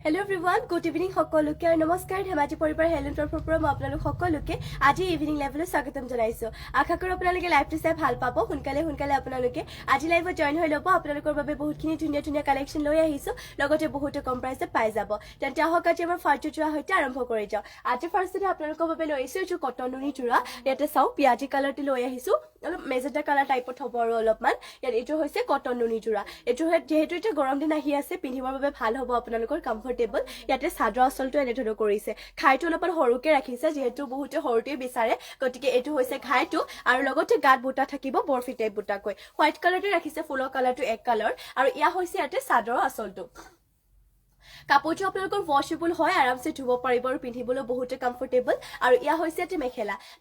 Hello everyone, good evening সকলোকে আৰু নমস্কাৰ ধেমাজি পৰিবাৰ হেলেন্টৰ পৰা মই আপোনালোক সকলোকে আজি ইভিনিং লাইভলৈ স্বাগতম জনাইছো আশা কৰো আপোনালোকে লাইভটো চাই ভাল পাব সোনকালে আপোনালোকে আজি লাইভত জয়েন হৈ ল'ব আপোনালোকৰ বাবে বহুতখিনি ধুনীয়া কালেকচন লৈ আহিছো লগতে বহুতো কম প্ৰাইচত পাই যাব তেন্তে আহক আজি আমাৰ ফাৰ্ষ্ট জোৰা হৈতে আৰম্ভ কৰি যাও আজি ফাৰ্ষ্টতে আপোনালোকৰ বাবে লৈ আহিছো যে কটন নুনি জোৰা ইয়াতে চাও পিয়াজি কালাৰটি লৈ আহিছো অলপ মেজেন্টা কালাৰ টাইপত হ'ব আৰু অলপমান ইয়াত এটো হৈছে কটন নুনি জোৰা এটো যেহেতু এটা গৰম দিন আহি আছে পিন্ধিবৰ বাবে ভাল হ'ব আপোনালোকৰ কমফৰ্টেবল ইয়াতে সাদৰ আসলটো এনে ধৰণৰ কৰিছে খাইটো অলপমান হৰুকে ৰাখিছে যেহেতু বহুতে হৰুতে বিচাৰে গতিকে এটো হৈছে খাইটো আৰু লগতে গাত বুটা থাকিব বৰফি টাইপ বুটা কৈ হোৱাইট কালাৰটো ৰাখিছে ফুলৰ কালাৰটো এক কালাৰ আৰু ইয়া হৈছে ইয়াতে সাদৰ আসলটো কাপোৰটো আপোনালোকৰ ওয়াশেবল হয় আৰামছে ধুব পাৰিব আৰু পিন্ধিবলৈ বহুত কমফৰ্টেবল আৰু ইয়া হৈছে এতে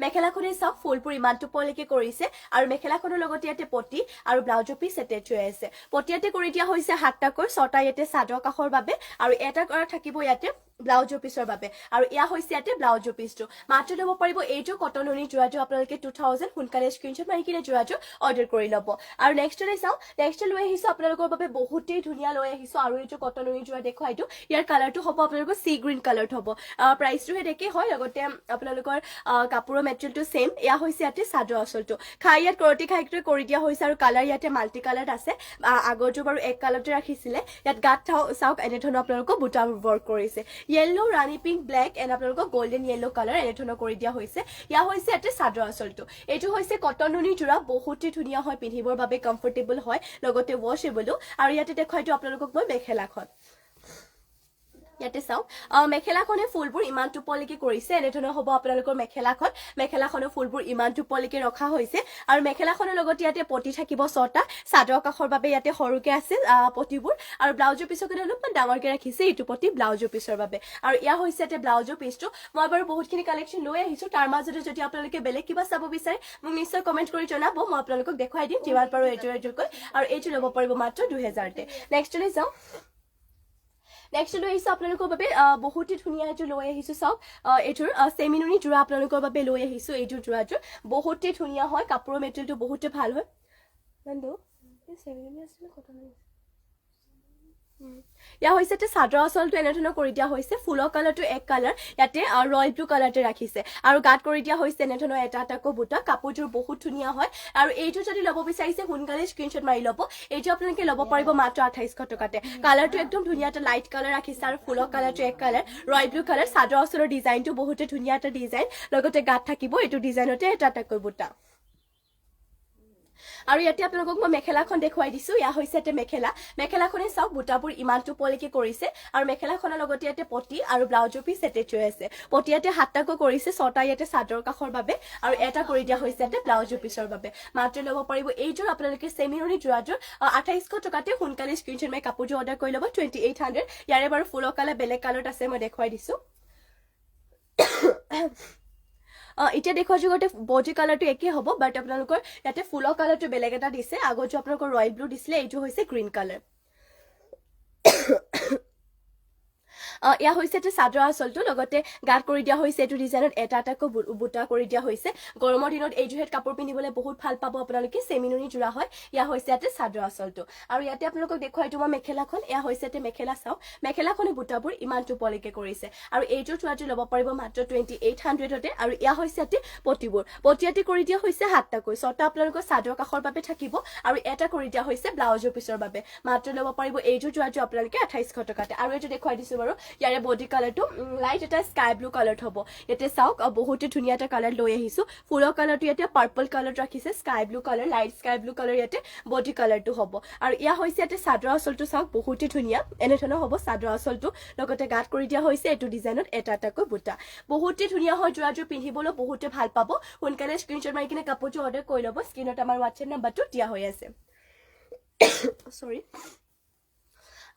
মেখেলাখনে সব ফুলপুৰ ইমানটো পলৈকে কৰিছে আৰু মেখেলাখনৰ লগতে ইয়াতে পটি আৰু ব্লাউজ পিস এটেচ হৈ আছে পটিয়াতে কৰি দিয়া হৈছে হাতটাকৈ ছটা ইয়াতে সাদৰ কাখৰ বাবে আৰু এটা কৰা থাকিব ইয়াতে ব্লাউজ পিসৰ বাবে আৰু ইয়া হৈছে ইয়াতে ব্লাউজ পিসটো মাত্ৰ ল'ব পাৰিব এইটো কটন নুনি জোৰাটো আপোনালোকে 2000 সোনকালে স্ক্ৰিনশ্বট মাৰি কিনে জোৰাটো অৰ্ডাৰ কৰি ল'ব আৰু নেক্সটলৈ চাও নেক্সট লৈ আহিছো আপোনালোকৰ বাবে বহুতেই ধুনীয়া লৈ আহিছো আৰু এইটো কটন নুনি জোৰা দেখুৱাইটো ইয়াৰ কালাৰটো হ'ব আপোনালোকৰ সি গ্ৰীন কালাৰত হ'ব প্ৰাইসটো হেডেকে হয় লগতে আপোনালোকৰ কাপোৰৰ মেটেৰিয়েলটো সেম ইয়া হৈছে ইয়াতে সাদৰ আসলটো খাই ইয়াত কৰটি খাইটো কৰি দিয়া হৈছে আৰু কালাৰ ইয়াতে মাল্টি কালাৰত আছে আগৰটো বাৰু এক কালাৰতে ৰাখিছিলে ইয়াত গাত চাওক এনে ধৰণৰ আপোনালোকৰ বুটা ওয়াৰ্ক কৰিছে yellow rani pink black and আপোনালোকৰ golden yellow color এনে ধৰণৰ কৰি দিয়া হৈছে ইয়া হৈছে এতে সাদৰ আসলটো এটো হৈছে কটন নুনি জোৰা বহুতই ধুনীয়া হয় পিন্ধিবৰ বাবে কমফৰ্টেবল হয় লগতে ওয়াশেবল আৰু ইয়াতে দেখুৱাইটো আপোনালোকক মই মেখেলাখন ইয়াতে চাও মেখেলাখনে ফুলবোৰ ইমান টুপলিকে কৰিছে এনে ধৰণৰ হ'ব আপোনালোকৰ মেখেলাখনৰ ফুলবোৰ ইমান টুপলিকে ৰখা হৈছে আৰু মেখেলাখনৰ লগত ইয়াতে পটি থাকিব ছটা সাদৰ কাখৰ বাবে ইয়াতে হৰুকে আছে পটিবোৰ আৰু ব্লাউজৰ পিছকে অলপমান ডাঙৰকে ৰাখিছে ইটো পটি ব্লাউজৰ পিছৰ বাবে আৰু ইয়া হৈছে এতে ব্লাউজৰ পিছটো মই বাৰু বহুতখিনি কালেকচন লৈ আহিছো তাৰ মাজতে যদি আপোনালোকে বেলেগ কিবা চাব বিচাৰে মোক নিশ্চয় কমেন্ট কৰি জনাব মই আপোনালোকক দেখুৱাই দিম যিমান পাৰো এটোকৈ আৰু এইটো ল'ব পাৰিব মাত্ৰ 2000 তে নেক্সটলৈ যাও নেক্সট লৈ আহিছো আপোনালোকৰ বাবে বহুতই ধুনীয়া এটো লৈ আহিছো চাওক এটোৰ সেমিনুনি জোৰা আপোনালোকৰ বাবে লৈ আহিছো এইটো জোৰাটো বহুতই ধুনীয়া হয় কাপোৰৰ মেটেৰিয়েলটো বহুতই ভাল হয় বন্ধু এই সেমিনুনি আছে কটন ইয়া হৈছে তে সাদৰ আসলটো এনে ধৰণৰ কৰি দিয়া হৈছে ফুলৰ কালাৰটো এক কালাৰ ইয়াতে ৰয়েল ব্লু কালাৰতে ৰাখিছে আৰু গাত কৰি দিয়া হৈছে এনে ধৰণৰ এটাকো বুটা কাপোৰটোৰ বহুত ধুনীয়া হয় আৰু এইটো যদি ল'ব বিচাৰিছে সোনকালে স্ক্ৰিনশ্বট মাৰি ল'ব এইটো আপোনালোকে ল'ব পাৰিব মাত্ৰ 2800 টকাতে কালাৰটো একদম ধুনীয়া এটা লাইট কালাৰ ৰাখিছে আৰু ফুলৰ কালাৰটো এক কালাৰ ৰয়েল ব্লু কালাৰ সাদৰ আসলৰ ডিজাইনটো বহুত ধুনীয়া এটা ডিজাইন লগতে গাত থাকিব এইটো ডিজাইনতে এটাকো বুটা আৰু ইয়াতে আপোনালোকক মই মেখেলাখন দেখুৱাই দিছো ইয়া হৈছে এতে মেখেলাখনে চাওক বুটাবোৰ ইমানটো পলিকে কৰিছে আৰু মেখেলাখনৰ লগতে ইয়াতে পটি আৰু ব্লাউজৰ পিস এটেচ হৈ আছে পটিয়াতে হাতটাকো কৰিছে ছটা ইয়াতে সাদৰ কাখৰ বাবে আৰু এটা কৰি দিয়া হৈছে এতে ব্লাউজৰ পিসৰ বাবে মাত্ৰ ল'ব পাৰিব এইযোৰ আপোনালোকে সেমিনুনি জোৰাযোৰ 2800 টকাতে সোনকালে স্ক্ৰিনশ্বট মাৰি কাপোৰটো অৰ্ডাৰ কৰি ল'ব 2800 ইয়াৰে বাৰু ফুলৰ কালাৰ বেলেগ কালাৰত আছে মই দেখুৱাই দিছো এতিয়া দেখুৱা জগতে বডি কালাৰটো একে হ'ব বাট আপোনালোকৰ ইয়াতে ফুলৰ কালাৰটো বেলেগ এটা দিছে আগত যে আপোনালোকৰ ৰয়েল ব্লু দিছিলে এইটো হৈছে গ্ৰীন কালাৰ ইয়া হৈছে এতে সাদৰ আসলটো লগতে গাত কৰি দিয়া হৈছে এটো ডিজাইনত এটাকো বুটা কৰি দিয়া হৈছে গৰমৰ দিনত এই জুহেত কাপোৰ পিন্ধিবলৈ বহুত ভাল পাব আপোনালোকে সেমিনুনি জোৰা হয় ইয়া হৈছে এতে সাদৰ আসলটো আৰু ইয়াতে আপোনালোকক দেখুৱাইটো মই মেখেলাখন ইয়া হৈছে এতে মেখেলা চাও মেখেলাখনে বুটাবোৰ ইমান টুপলিকে কৰিছে আৰু এইটো চুৱাটো ল'ব পাৰিব মাত্ৰ 2800 তে আৰু ইয়া হৈছে এতে পটিয়াতে কৰি দিয়া হৈছে হাতটাকৈ ছটা আপোনালোকৰ সাদৰ কাখৰ বাবে থাকিব আৰু এটা কৰি দিয়া হৈছে ব্লাউজৰ পিছৰ বাবে মাত্ৰ ল'ব পাৰিব এইটো চুৱাটো আপোনালোকে 2800 টকাতে আৰু এইটো দেখুৱাই দিছো বাৰু ইয়াৰে বডি কালাৰটো লাইট এটা স্কাই ব্লু কালাৰত হ'ব ইয়াতে চাওক বহুত ধুনীয়া এটা কালাৰ লৈ আহিছো ফুলৰ কালাৰটো ইয়াতে পাৰ্পল কালাৰত ৰাখিছে sky blue colour light sky blue colour ইয়াতে বডি কালাৰটো হ'ব আৰু ইয়া হৈছে ইয়াতে সাদৰ আসলটো চাওক বহুত ধুনীয়া এনে ধৰণৰ হ'ব সাদৰ আসলটো লগতে গাত কৰি দিয়া হৈছে এটো ডিজাইনত এটাকো বুটা বহুত ধুনীয়া হয় জোৰাযোৰ পিন্ধিবলৈ বহুত ভাল পাব সোনকালে স্ক্ৰিনশ্বট মাৰি কিনে কাপোৰটো অৰ্ডাৰ কৰি ল'ব স্ক্ৰিনত আমাৰ WhatsApp নম্বৰটো দিয়া হৈ আছে সৰি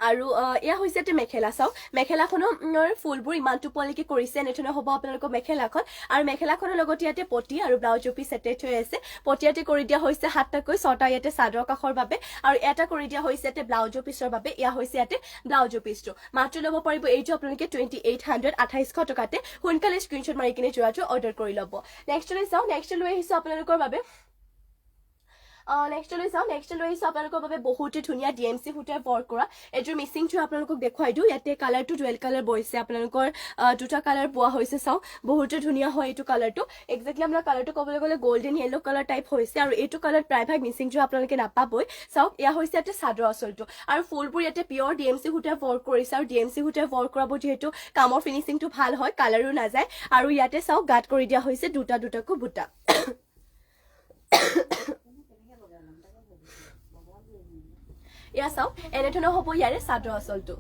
আৰু ইয়া হৈছে এতে মেখেলা চাওক মেখেলাখনৰ ফুলবোৰ ইমান টুপলিকে কৰিছে এনে ধৰণৰ হ'ব আপোনালোকৰ মেখেলাখন আৰু মেখেলাখনৰ লগতে ইয়াতে পটি আৰু ব্লাউজৰ পিস এটেচ হৈ আছে পটিয়াতে কৰি দিয়া হৈছে হাতটাকৈ ছটা ইয়াতে সাদৰ কাখৰ বাবে আৰু এটা কৰি দিয়া হৈছে এতে ব্লাউজৰ পিসৰ বাবে ইয়া হৈছে ইয়াতে ব্লাউজৰ পিসটো মাত্ৰ ল'ব পাৰিব এইটো আপোনালোকে 2800 টকাতে সোনকালে স্ক্ৰিনশ্বট মাৰি কিনে জোৰাটো অৰ্ডাৰ কৰি ল'ব নেক্সটলৈ চাও নেক্সট লৈ আহিছো আপোনালোকৰ বাবে নেক্সট লৈ যাওঁ নেক্সট লৈ আহিছোঁ আপোনালোকৰ বাবে বহুতে ধুনীয়া DMC সূতাৰে ৱৰ্ক কৰা এইটোৰ মিচিংটো আপোনালোকক দেখুৱাই দিওঁ ইয়াতে কালাৰটো ডুৱেল কালাৰ বৈছে আপোনালোকৰ দুটা কালাৰ পোৱা হৈছে চাওক বহুতে ধুনীয়া হয় এইটো কালাৰটো এক্সেক্টলি আপোনাৰ কালাৰটো ক'বলৈ গ'লে গোল্ডেন য়েলো কালাৰ টাইপ হৈছে আৰু এইটো কালাৰ প্ৰায়ভাগ মিচিংটো আপোনালোকে নাপাবই চাওক এয়া হৈছে ইয়াতে চাদৰ আঁচলটো আৰু ফুলবোৰ ইয়াতে পিয়ৰ DMC সূতাৰে ৱৰ্ক কৰিছে আৰু DMC সূতাৰে ৱৰ্ক কৰাব যিহেতু কামৰ ফিনিচিংটো ভাল হয় কালাৰো নাযায় আৰু ইয়াতে চাওক গাঁত কৰি দিয়া হৈছে দুটা দুটাকৈ বুটা এয়া চাওক এনেধৰণৰ হ'ব ইয়াৰে চাদৰ আঁচলটো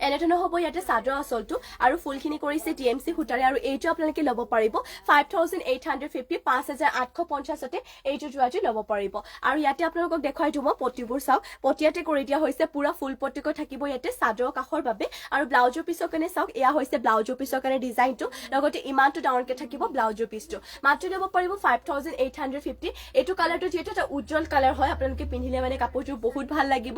এনেধৰণৰ হ'ব ইয়াতে চাদৰ আঁচলটো আৰু ফুলখিনি কৰিছে DMC সূতাৰে আৰু এইটো আপোনালোকে ল'ব পাৰিব 5850 5850তে এইটো যোৱাটো ল'ব পাৰিব আৰু ইয়াতে আপোনালোকক দেখুৱাই দিওঁ মই পটিবোৰ চাওক পটিয়াতে কৰি দিয়া হৈছে পুৰা ফুল পটিকৈ থাকিব ইয়াতে চাদৰ কাষৰ বাবে আৰু ব্লাউজৰ পিছৰ কাৰণে চাওক এয়া হৈছে ব্লাউজৰ পিছৰ কাৰণে ডিজাইনটো লগতে ইমানটো ডাঙৰকৈ থাকিব ব্লাউজৰ পিছটো মাত্ৰ ল'ব পাৰিব 5850 এইটো কালাৰটো যিহেতু এটা উজ্জ্বল কালাৰ হয় আপোনালোকে পিন্ধিলে মানে কাপোৰটো বহুত ভাল লাগিব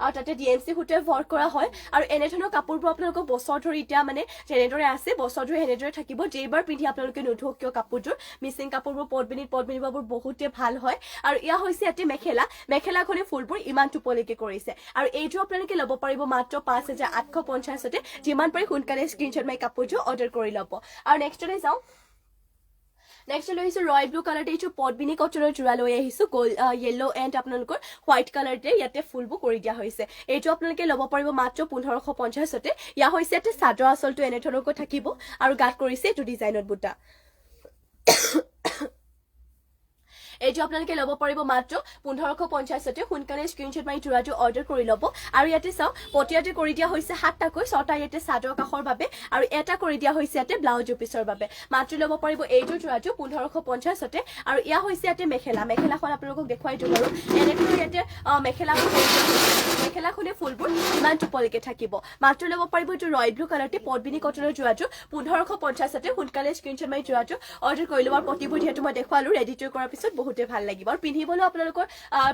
আৰু তাতে DMC সূতাৰে ৱৰ্ক কৰা হয় আৰু এনেধৰণৰ কাপোৰবোৰ আপোনালোকক বছৰ ধৰি এতিয়া মানে যেনেদৰে আছে বছৰ ধৰি এনেদৰে থাকিব যেইবাৰ পিন্ধি আপোনালোকে নুধুক কিয় কাপোৰযোৰ মিচিং কাপোৰবোৰ পদ্মিনীবোৰ বহুতে ভাল হয় আৰু এয়া হৈছে ইয়াতে মেখেলাখনে ফুলবোৰ ইমান টোপলিকে কৰিছে আৰু এইটো আপোনালোকে ল'ব পাৰিব মাত্ৰ 5850তে যিমান পাৰি সোনকালে স্ক্ৰীনশ্বট মাৰি কাপোৰযোৰ অৰ্ডাৰ কৰি ল'ব আৰু নেক্সটলৈ যাওঁ নেক্সট লৈ আহিছোঁ ৰয়েল ব্লু কালাৰতে এইটো পদ্মিনী কটনৰ যোৰা লৈ আহিছোঁ য়েল্লো এণ্ড আপোনালোকৰ হোৱাইট কালাৰতে ইয়াতে ফুলবোৰ কৰি দিয়া হৈছে এইটো আপোনালোকে ল'ব পাৰিব মাত্ৰ 1550তে ইয়া হৈছে ইয়াতে চাদৰ আঁচলটো এনেধৰণকৈ থাকিব আৰু গাঁত কৰিছে এইটো ডিজাইনত বুটা এইটো আপোনালোকে ল'ব পাৰিব মাত্ৰ 1550তে সোনকালে স্ক্ৰীনশ্বট মাৰি যোৰাটো অৰ্ডাৰ কৰি ল'ব আৰু ইয়াতে চাওক পটিয়াতে কৰি দিয়া হৈছে 7টাকৈ 6টা ইয়াতে চাদৰ কাষৰ বাবে আৰু এটা কৰি দিয়া হৈছে ইয়াতে ব্লাউজৰ পিছৰ বাবে মাত্ৰ ল'ব পাৰিব এইটো যোৰাটো 1550তে আৰু ইয়া হৈছে ইয়াতে মেখেলাখন আপোনালোকক দেখুৱাই দিওঁ বাৰু এনেকৈ ইয়াতে মেখেলাখনে ফুলবোৰ ইমান টোপলিকে থাকিব মাত্ৰ ল'ব পাৰিব এইটো ৰয়েল ব্লু কালাৰতে পদ্মিনী কটনৰ যোৰাটো 1550তে সোনকালে স্ক্ৰীনশ্বট মাৰি যোৰাটো অৰ্ডাৰ কৰি ল'ব আৰু পটিবোৰ যিহেতু মই দেখুৱালো ৰেডি টু কৰাৰ পিছত বহুতে ভাল লাগিব আৰু পিন্ধিবলৈ আপোনালোকৰ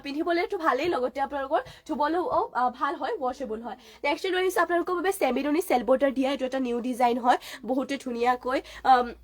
পিন্ধিবলৈতো ভালেই লগতে আপোনালোকৰ ধুবলৈও ভাল হয় ৱাশেবল হয় নেক্সট লৈ আহিছোঁ আপোনালোকৰ বাবে চেমিডনি চেল বৰ্ডাৰ দিয়া এইটো এটা নিউ ডিজাইন হয় বহুতে ধুনীয়াকৈ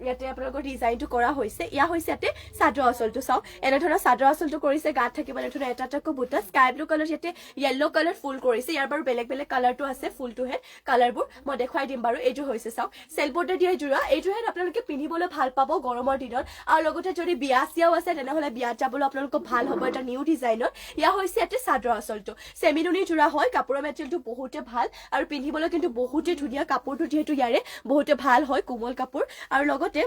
ইয়াতে আপোনালোকৰ ডিজাইনটো কৰা হৈছে ইয়া হৈছে ইয়াতে চাদৰ আঁচলটো চাওক এনেধৰণৰ চাদৰ আঁচলটো কৰিছে গাত থাকিব এনেধৰণৰ এটাকৈ বুটা স্কাই ব্লু কালাৰ ইয়াতে য়েল্লো কালাৰ ফুল কৰিছে ইয়াৰ বাৰু বেলেগ কালাৰটো আছে ফুলটোহে কালাৰবোৰ মই দেখুৱাই দিম বাৰু এইটো হৈছে চাওক চেল বৰ্ডাৰ দিয়া যোৰা এইটোহে আপোনালোকে পিন্ধিবলৈ ভাল পাব গৰমৰ দিনত আৰু লগতে যদি বিয়া চিয়াও আছে তেনেহ'লে বিয়াত যাবলৈ আপোনালোকক ভাল হ'ব এটা নিউ ডিজাইনত ইয়া হৈছে ইয়াতে চাদৰ আঁচলটো চেমিডনি যোৰা হয় কাপোৰৰ মেটেৰিয়েলটো বহুতে ভাল আৰু পিন্ধিবলৈ কিন্তু বহুতে ধুনীয়া কাপোৰটো যিহেতু ইয়াৰে বহুতে ভাল হয় কোমল কাপোৰ আৰু লগতে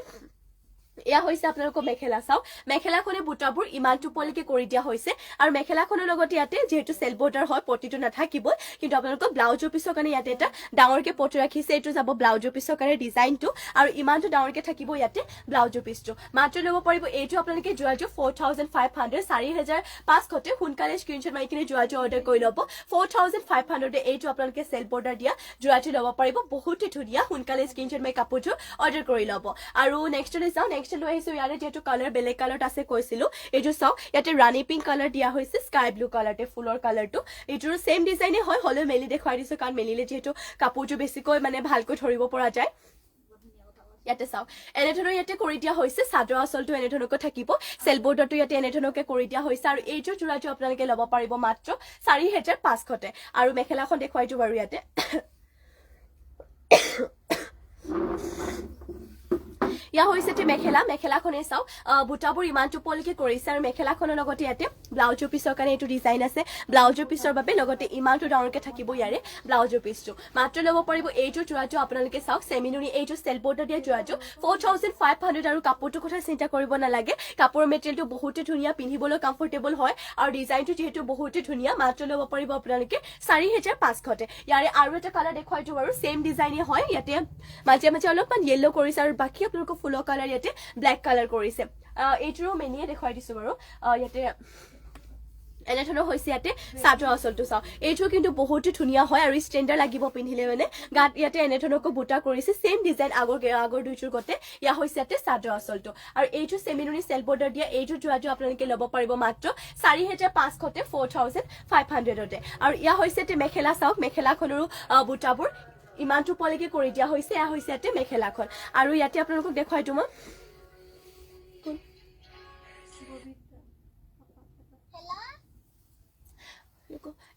এয়া হৈছে আপোনালোকৰ মেখেলা চাওক মেখেলাখনে বুটাবোৰ ইমান টোপলিকে কৰি দিয়া হৈছে আৰু মেখেলাখনৰ লগতে ইয়াতে যিহেতু চেল বৰ্ডাৰ হয় পটিটো নাথাকিবই কিন্তু আপোনালোকৰ ব্লাউজৰ পিছৰ কাৰণে ইয়াতে এটা ডাঙৰকে পটি ৰাখিছে এইটো যাব ব্লাউজৰ পিছৰ কাৰণে ডিজাইনটো আৰু ইমানটো ডাঙৰকে থাকিব ইয়াতে ব্লাউজৰ পিছটো মাত্ৰ ল'ব পাৰিব এইটো আপোনালোকে যোৱাটো 4500 4500তে সোনকালে স্ক্ৰীনশ্বট মাৰি কিনে যোৱাটো অৰ্ডাৰ কৰি ল'ব 4500তে এইটো আপোনালোকে চেল বৰ্ডাৰ দিয়া যোৱাটো ল'ব পাৰিব বহুতে ধুনীয়া সোনকালে স্ক্ৰীনশ্বট মাৰি কাপোৰটো অৰ্ডাৰ কৰি ল'ব আৰু নেক্সটলৈ যাওঁ নেক্সট লৈ আহিছোঁ ইয়াৰে যিহেতু কালাৰ বেলেগ কালাৰত আছে কৈছিলোঁ এইটো চাওক ইয়াতে ৰাণী পিংক কালাৰ দিয়া হৈছে স্কাই ব্লু কালাৰতে ফুলৰ কালাৰটো এইটোৰ ছেম ডিজাইনে হয় হ'লেও মেলি দেখুৱাই দিছোঁ কাৰণ মেলিলে যিহেতু কাপোৰটো বেছিকৈ মানে ভালকৈ ধৰিব পৰা যায় ইয়াতে চাওক এনেধৰণৰ ইয়াতে কৰি দিয়া হৈছে চাদৰ আঁচলটো এনেধৰণকৈ থাকিব চেল বৰ্ডাৰটো ইয়াতে এনেধৰণকৈ কৰি দিয়া হৈছে আৰু এইযোৰ যোৰাটো আপোনালোকে ল'ব পাৰিব মাত্ৰ 4500তে আৰু মেখেলাখন দেখুৱাই দিওঁ বাৰু ইয়াতে ইয়া হৈছে মেখেলাখনে চাওক বুটাবোৰ ইমান টোপলিকে কৰিছে আৰু মেখেলাখনৰ লগতে ইয়াতে ব্লাউজৰ পিছৰ কাৰণে এইটো ডিজাইন আছে ব্লাউজৰ পিছৰ বাবে লগতে ইমানটো ডাঙৰকে থাকিব ইয়াৰে ব্লাউজৰ পিছটো মাত্ৰ ল'ব পাৰিব এইটো যোৰাটো আপোনালোকে চাওক চেমিডনি এইটো চেল বৰ্ডাৰ দিয়া যোৰাটো 4500 আৰু কাপোৰটোৰ কথা চিন্তা কৰিব নালাগে কাপোৰৰ মেটেৰিয়েলটো বহুতে ধুনীয়া পিন্ধিবলৈ কমফৰ্টেবল হয় আৰু ডিজাইনটো যিহেতু বহুতে ধুনীয়া মাত্ৰ ল'ব পাৰিব আপোনালোকে 4500তে ইয়াৰে আৰু এটা কালাৰ দেখুৱাই দিওঁ বাৰু ছেম ডিজাইনে হয় ইয়াতে মাজে অলপমান য়েল্লো কৰিছে আৰু বাকী আপোনালোকৰ ফুলৰ কালাৰ ইয়াতে ব্লেক কালাৰ কৰিছে এইটোৰো মেনিয়ে দেখুৱাই দিছোঁ বাৰু ইয়াতে এনেধৰণৰ হৈছে ইয়াতে চাদৰ আঁচলটো চাওক এইটো কিন্তু বহুতে ধুনীয়া হয় আৰু ষ্টেণ্ডাৰ্ড লাগিব পিন্ধিলে মানে গাত ইয়াতে এনেধৰণকৈ বুটা কৰিছে ছেম ডিজাইন আগৰ দুইযোৰ গতে ইয়া হৈছে ইয়াতে চাদৰ আঁচলটো আৰু এইটো চেমিডনি চেল বৰ্ডাৰ দিয়া এইটো যোৱাটো আপোনালোকে ল'ব পাৰিব মাত্ৰ 4500তে 4500তে আৰু ইয়া হৈছে ইয়াতে মেখেলা চাওক মেখেলাখনৰো বুটাবোৰ ইমান টোপলিকে কৰি দিয়া হৈছে এয়া হৈছে ইয়াতে মেখেলাখন আৰু ইয়াতে আপোনালোকক দেখুৱাই দিওঁ মই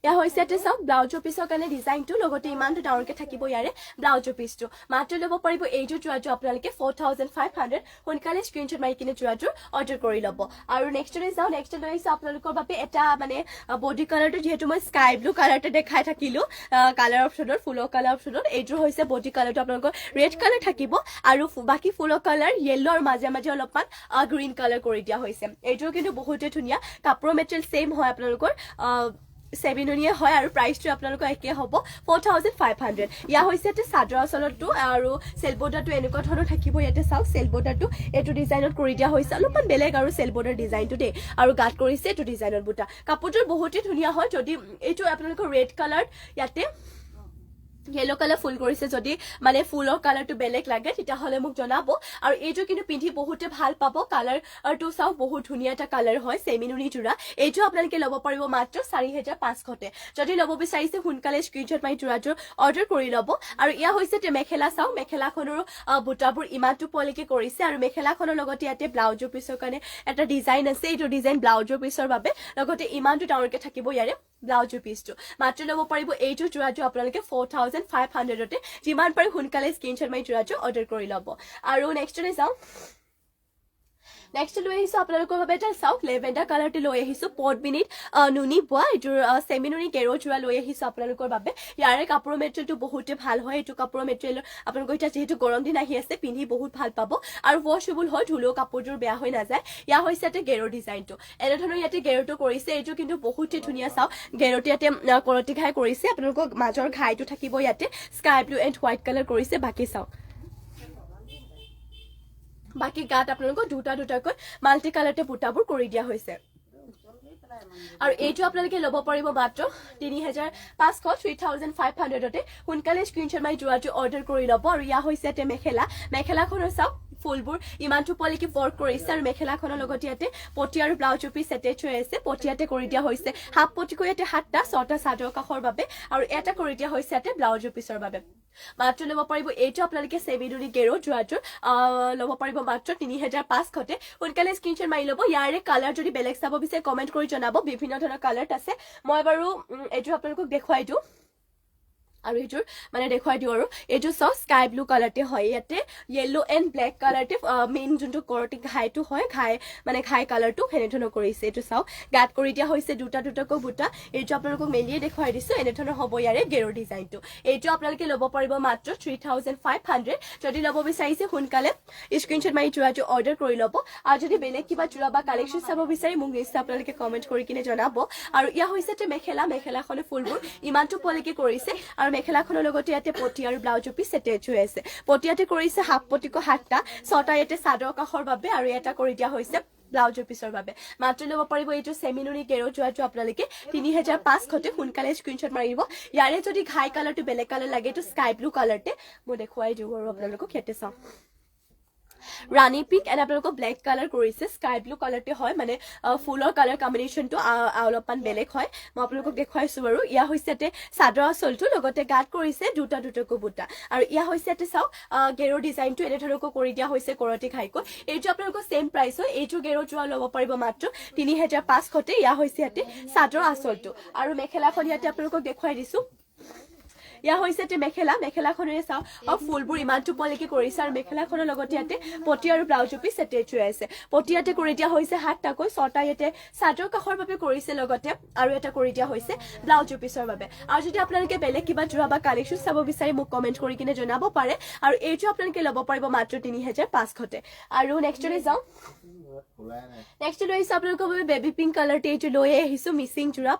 ইয়া হৈছে ইয়াতে চাওক ব্লাউজৰ পিছৰ কাৰণে ডিজাইনটো লগতে ইমানটো ডাঙৰকে থাকিব ইয়াৰে ব্লাউজৰ পিছটো মাত্ৰ ল'ব পাৰিব এইটো যোৱাটো আপোনালোকে 4500 সোনকালে স্ক্ৰীনশ্বট মাৰি কিনে যোৱাটো অৰ্ডাৰ কৰি ল'ব আৰু নেক্সটলৈ যাওঁ নেক্সট লৈ আহিছোঁ আপোনালোকৰ বাবে এটা মানে বডি কালাৰটো যিহেতু মই স্কাই ব্লু কালাৰতে দেখাই থাকিলোঁ কালাৰ অপশ্যনত ফুলৰ কালাৰ অপশ্যনত এইটো হৈছে বডি কালাৰটো আপোনালোকৰ ৰেড কালাৰ থাকিব আৰু বাকী ফুলৰ কালাৰ য়েল্লো আৰু মাজে মাজে অলপমান গ্ৰীণ কালাৰ কৰি দিয়া হৈছে এইটো কিন্তু বহুতে ধুনীয়া কাপোৰৰ মেটেৰিয়েল সেম হয় আপোনালোকৰ চেমিনুনিয়ে হয় আৰু প্ৰাইচটো আপোনালোকৰ একে হ'ব 4500 ইয়া হৈছে ইয়াতে চাদৰ আচলতো আৰু চেল বৰ্ডাৰটো এনেকুৱা ধৰণৰ থাকিব ইয়াতে চাওক চেল বৰ্ডাৰটো এইটো ডিজাইনত কৰি দিয়া হৈছে অলপমান বেলেগ আৰু চেল বৰ্ডাৰ ডিজাইনটো দেই আৰু গাত কৰিছে এইটো ডিজাইনত বুটা কাপোৰটো বহুতেই ধুনীয়া হয় যদি এইটো আপোনালোকৰ ৰেড কালাৰ ইয়াতে येलो कलर फुल কৰিছে যদি মানে ফুলৰ কালাৰটো বেলেগ লাগে তেতিয়াহলে মোক জনাব আৰু এইটো কিন্তু পিন্ধি বহুতে ভাল পাব কালাৰটো চাও বহুত ধুনীয়া এটা কালাৰ হয় সেমিনুনি জোৰা এইটো আপোনালোকে ল'ব পাৰিব মাত্ৰ 4500 যদি ল'ব বিচাৰিছে সোনকালে স্ক্ৰীনশ্বট মাৰি জোৰাটো অৰ্ডাৰ কৰি ল'ব আৰু ইয়া হৈছে তে মেখেলা চাও মেখেলাখনৰ বুটাবোৰ ইমানটো পলিকে কৰিছে আৰু মেখেলাখনৰ লগতে ইয়াতে ব্লাউজৰ পিছৰ কাৰণে এটা ডিজাইন আছে এইটো ডিজাইন ব্লাউজৰ পিছৰ বাবে লগতে ইমানটো ডাঙৰকে থাকিব ইয়াৰে ব্লাউজৰ পিছটো মাত্ৰ ল'ব পাৰিব এইটো জোৰাটো আপোনালোকে 4500 যিমান পাৰি সোনকালে স্ক্ৰীনশ্বট মাৰি জোৰাটো অৰ্ডাৰ কৰি ল'ব আৰু নেক্সটলৈ যাওঁ নেক্সট লৈ আহিছোঁ আপোনালোকৰ বাবে এটা চাওক লেভেণ্ডাৰ কালাৰটো লৈ আহিছোঁ পদ্মিনীত নুনি বোৱা এইটোৰ চেমিনুনি গেৰো জোৰা লৈ আহিছোঁ আপোনালোকৰ বাবে ইয়াৰে কাপোৰৰ মেটেৰিয়েলটো বহুতে ভাল হয় এইটো কাপোৰৰ মেটেৰিয়েল আপোনালোকৰ এতিয়া যিহেতু গৰম দিন আহি আছে পিন্ধি বহুত ভাল পাব আৰু ৱাশ্বেবল হয় ধুলেও কাপোৰযোৰ বেয়া হৈ নাযায় ইয়া হৈছে ইয়াতে গেৰো ডিজাইনটো এনেধৰণৰ ইয়াতে গেৰোটো কৰিছে এইটো কিন্তু বহুতে ধুনীয়া চাওক গেৰোটো ইয়াতে কৰতি ঘাই কৰিছে আপোনালোকৰ মাজৰ ঘাইটো থাকিব ইয়াতে sky blue and white colour কৰিছে বাকী চাওক বাকি গাত আপোনালোকৰ দুটাকৈ মাল্টি কালাৰতে বুটাবোৰ কৰি দিয়া হৈছে আৰু এইটো আপোনালোকে ল'ব পাৰিব মাত্ৰ 3500 সোনকালে স্ক্ৰীনশ্বট মাৰি যোৱাটো অৰ্ডাৰ কৰি ল'ব আৰু ইয়া হৈছে ইয়াতে মেখেলাখনৰ চাওক ফুলবোৰ ইমানটো পলিকি ৱৰ্ক কৰিছে আৰু মেখেলাখনৰ লগতে ইয়াতে পটি আৰু ব্লাউজৰ পিছ এটেচ হৈ আছে পটিয়াতে কৰি দিয়া হৈছে হাফ পটিকৈ ইয়াতে 7টা 6টা চাদৰ কাষৰ বাবে আৰু এটা কৰি দিয়া হৈছে ইয়াতে ব্লাউজৰ পিছৰ বাবে মাত্ৰ ল'ব পাৰিব এইটো আপোনালোকে চেমিনুনি গেৰো জোৰাটো ল'ব পাৰিব মাত্ৰ 3500 সোনকালে স্ক্ৰীনশ্বট মাৰি ল'ব ইয়াৰে কালাৰ যদি বেলেগ চাব বিচাৰে কমেণ্ট কৰি জনাব বিভিন্ন ধৰণৰ কালাৰ আছে মই বাৰু এইটো আপোনালোকক দেখুৱাই দিওঁ আৰু এইটোৰ মানে দেখুৱাই দিওঁ আৰু এইটো চাওক স্কাই ব্লু কালাৰতে হয় ইয়াতে য়েল্লো এণ্ড ব্লেক কালাৰতে মেইন যোনটো কৰটি ঘাইটো হয় ঘাই কালাৰটো সেনেধৰণৰ কৰিছে এইটো চাওক গাত কৰি দিয়া হৈছে দুটাকৈ বুটা এইটো আপোনালোকক মেলিয়ে দেখুৱাই দিছো এনেধৰণৰ হ'ব ইয়াৰে গেৰো ডিজাইনটো এইটো আপোনালোকে ল'ব পাৰিব মাত্ৰ 3500 যদি ল'ব বিচাৰিছে সোনকালে স্ক্ৰীনশ্বট মাৰি যোৱাটো অৰ্ডাৰ কৰি ল'ব আৰু যদি বেলেগ কিবা জোৰা বা কালেকশ্যন চাব বিচাৰি মোক নিশ্চয় আপোনালোকে কমেণ্ট কৰি কিনে জনাব আৰু ইয়া হৈছে মেখেলাখনে ফুলবোৰ ইমানটো পলিকে কৰিছে আৰু মেখেলাখনৰ লগতে ইয়াতে পটি আৰু ব্লাউজৰ পিছ এটেচ হৈ আছে পটিয়াতে কৰিছে হাফ পটিকো 7টা 6টা ইয়াতে চাদৰ কাষৰ বাবে আৰু এটা কৰি দিয়া হৈছে ব্লাউজৰ পিছৰ বাবে মাত্ৰ ল'ব পাৰিব এইটো চেমিনুনি গেৰো জোৰাটো আপোনালোকে 3500 সোনকালে স্ক্ৰীনশ্বট মাৰিব ইয়াৰে যদি ঘাই কালাৰটো বেলেগ কালাৰ লাগে এইটো স্কাই ব্লু কালাৰতে মই দেখুৱাই দিওঁ আৰু আপোনালোকক ইয়াতে চাওক ৰাণী পিংক এণ্ড আপোনালোকক ব্লেক কালাৰ কৰিছে স্কাই ব্লু কালাৰতে হয় মানে ফুলৰ কালাৰ কম্বিনেশ্যনটো অলপমান বেলেগ হয় মই আপোনালোকক দেখুৱাইছোঁ বাৰু ইয়া হৈছে ইয়াতে চাদৰ আঁচলটো লগতে গাত কৰিছে দুটাকৈ বুটা আৰু ইয়া হৈছে ইয়াতে চাওক গেৰো ডিজাইনটো এনেধৰণকৈ কৰি দিয়া হৈছে কৰতি ঘাইকৈ এইটো আপোনালোকৰ ছেম প্ৰাইচ হয় এইটো গেৰো জোৰা ল'ব পাৰিব মাত্ৰ 3500 ইয়া হৈছে ইয়াতে চাদৰ আঁচলটো আৰু মেখেলাখন ইয়াতে আপোনালোকক দেখুৱাই দিছোঁ ইয়া হৈছে মেখেলাখনেৰে চাওক ফুলবোৰ ইমানটো পলিকে কৰিছে আৰু মেখেলাখনৰ লগতে ইয়াতে পটি আৰু ব্লাউজৰ পিছ এটেচ হৈ আছে পটিয়াতে কৰি দিয়া হৈছে 7টাকৈ 6টা ইয়াতে চাদৰ কাষৰ বাবে কৰিছে লগতে আৰু এটা কৰি দিয়া হৈছে ব্লাউজৰ পিছৰ বাবে আৰু যদি আপোনালোকে বেলেগ কিবা জোৰা বা কালেকশ্যন চাব বিচাৰি মোক কমেণ্ট কৰি কিনে জনাব পাৰে আৰু এইটো আপোনালোকে ল'ব পাৰিব মাত্ৰ 3500 আৰু নেক্সটলৈ যাওঁ নেক্সট লৈ আহিছোঁ আপোনালোকৰ বাবে বেবী পিংক কালাৰতে এইটো লৈ আহিছোঁ মিচিং জোৰা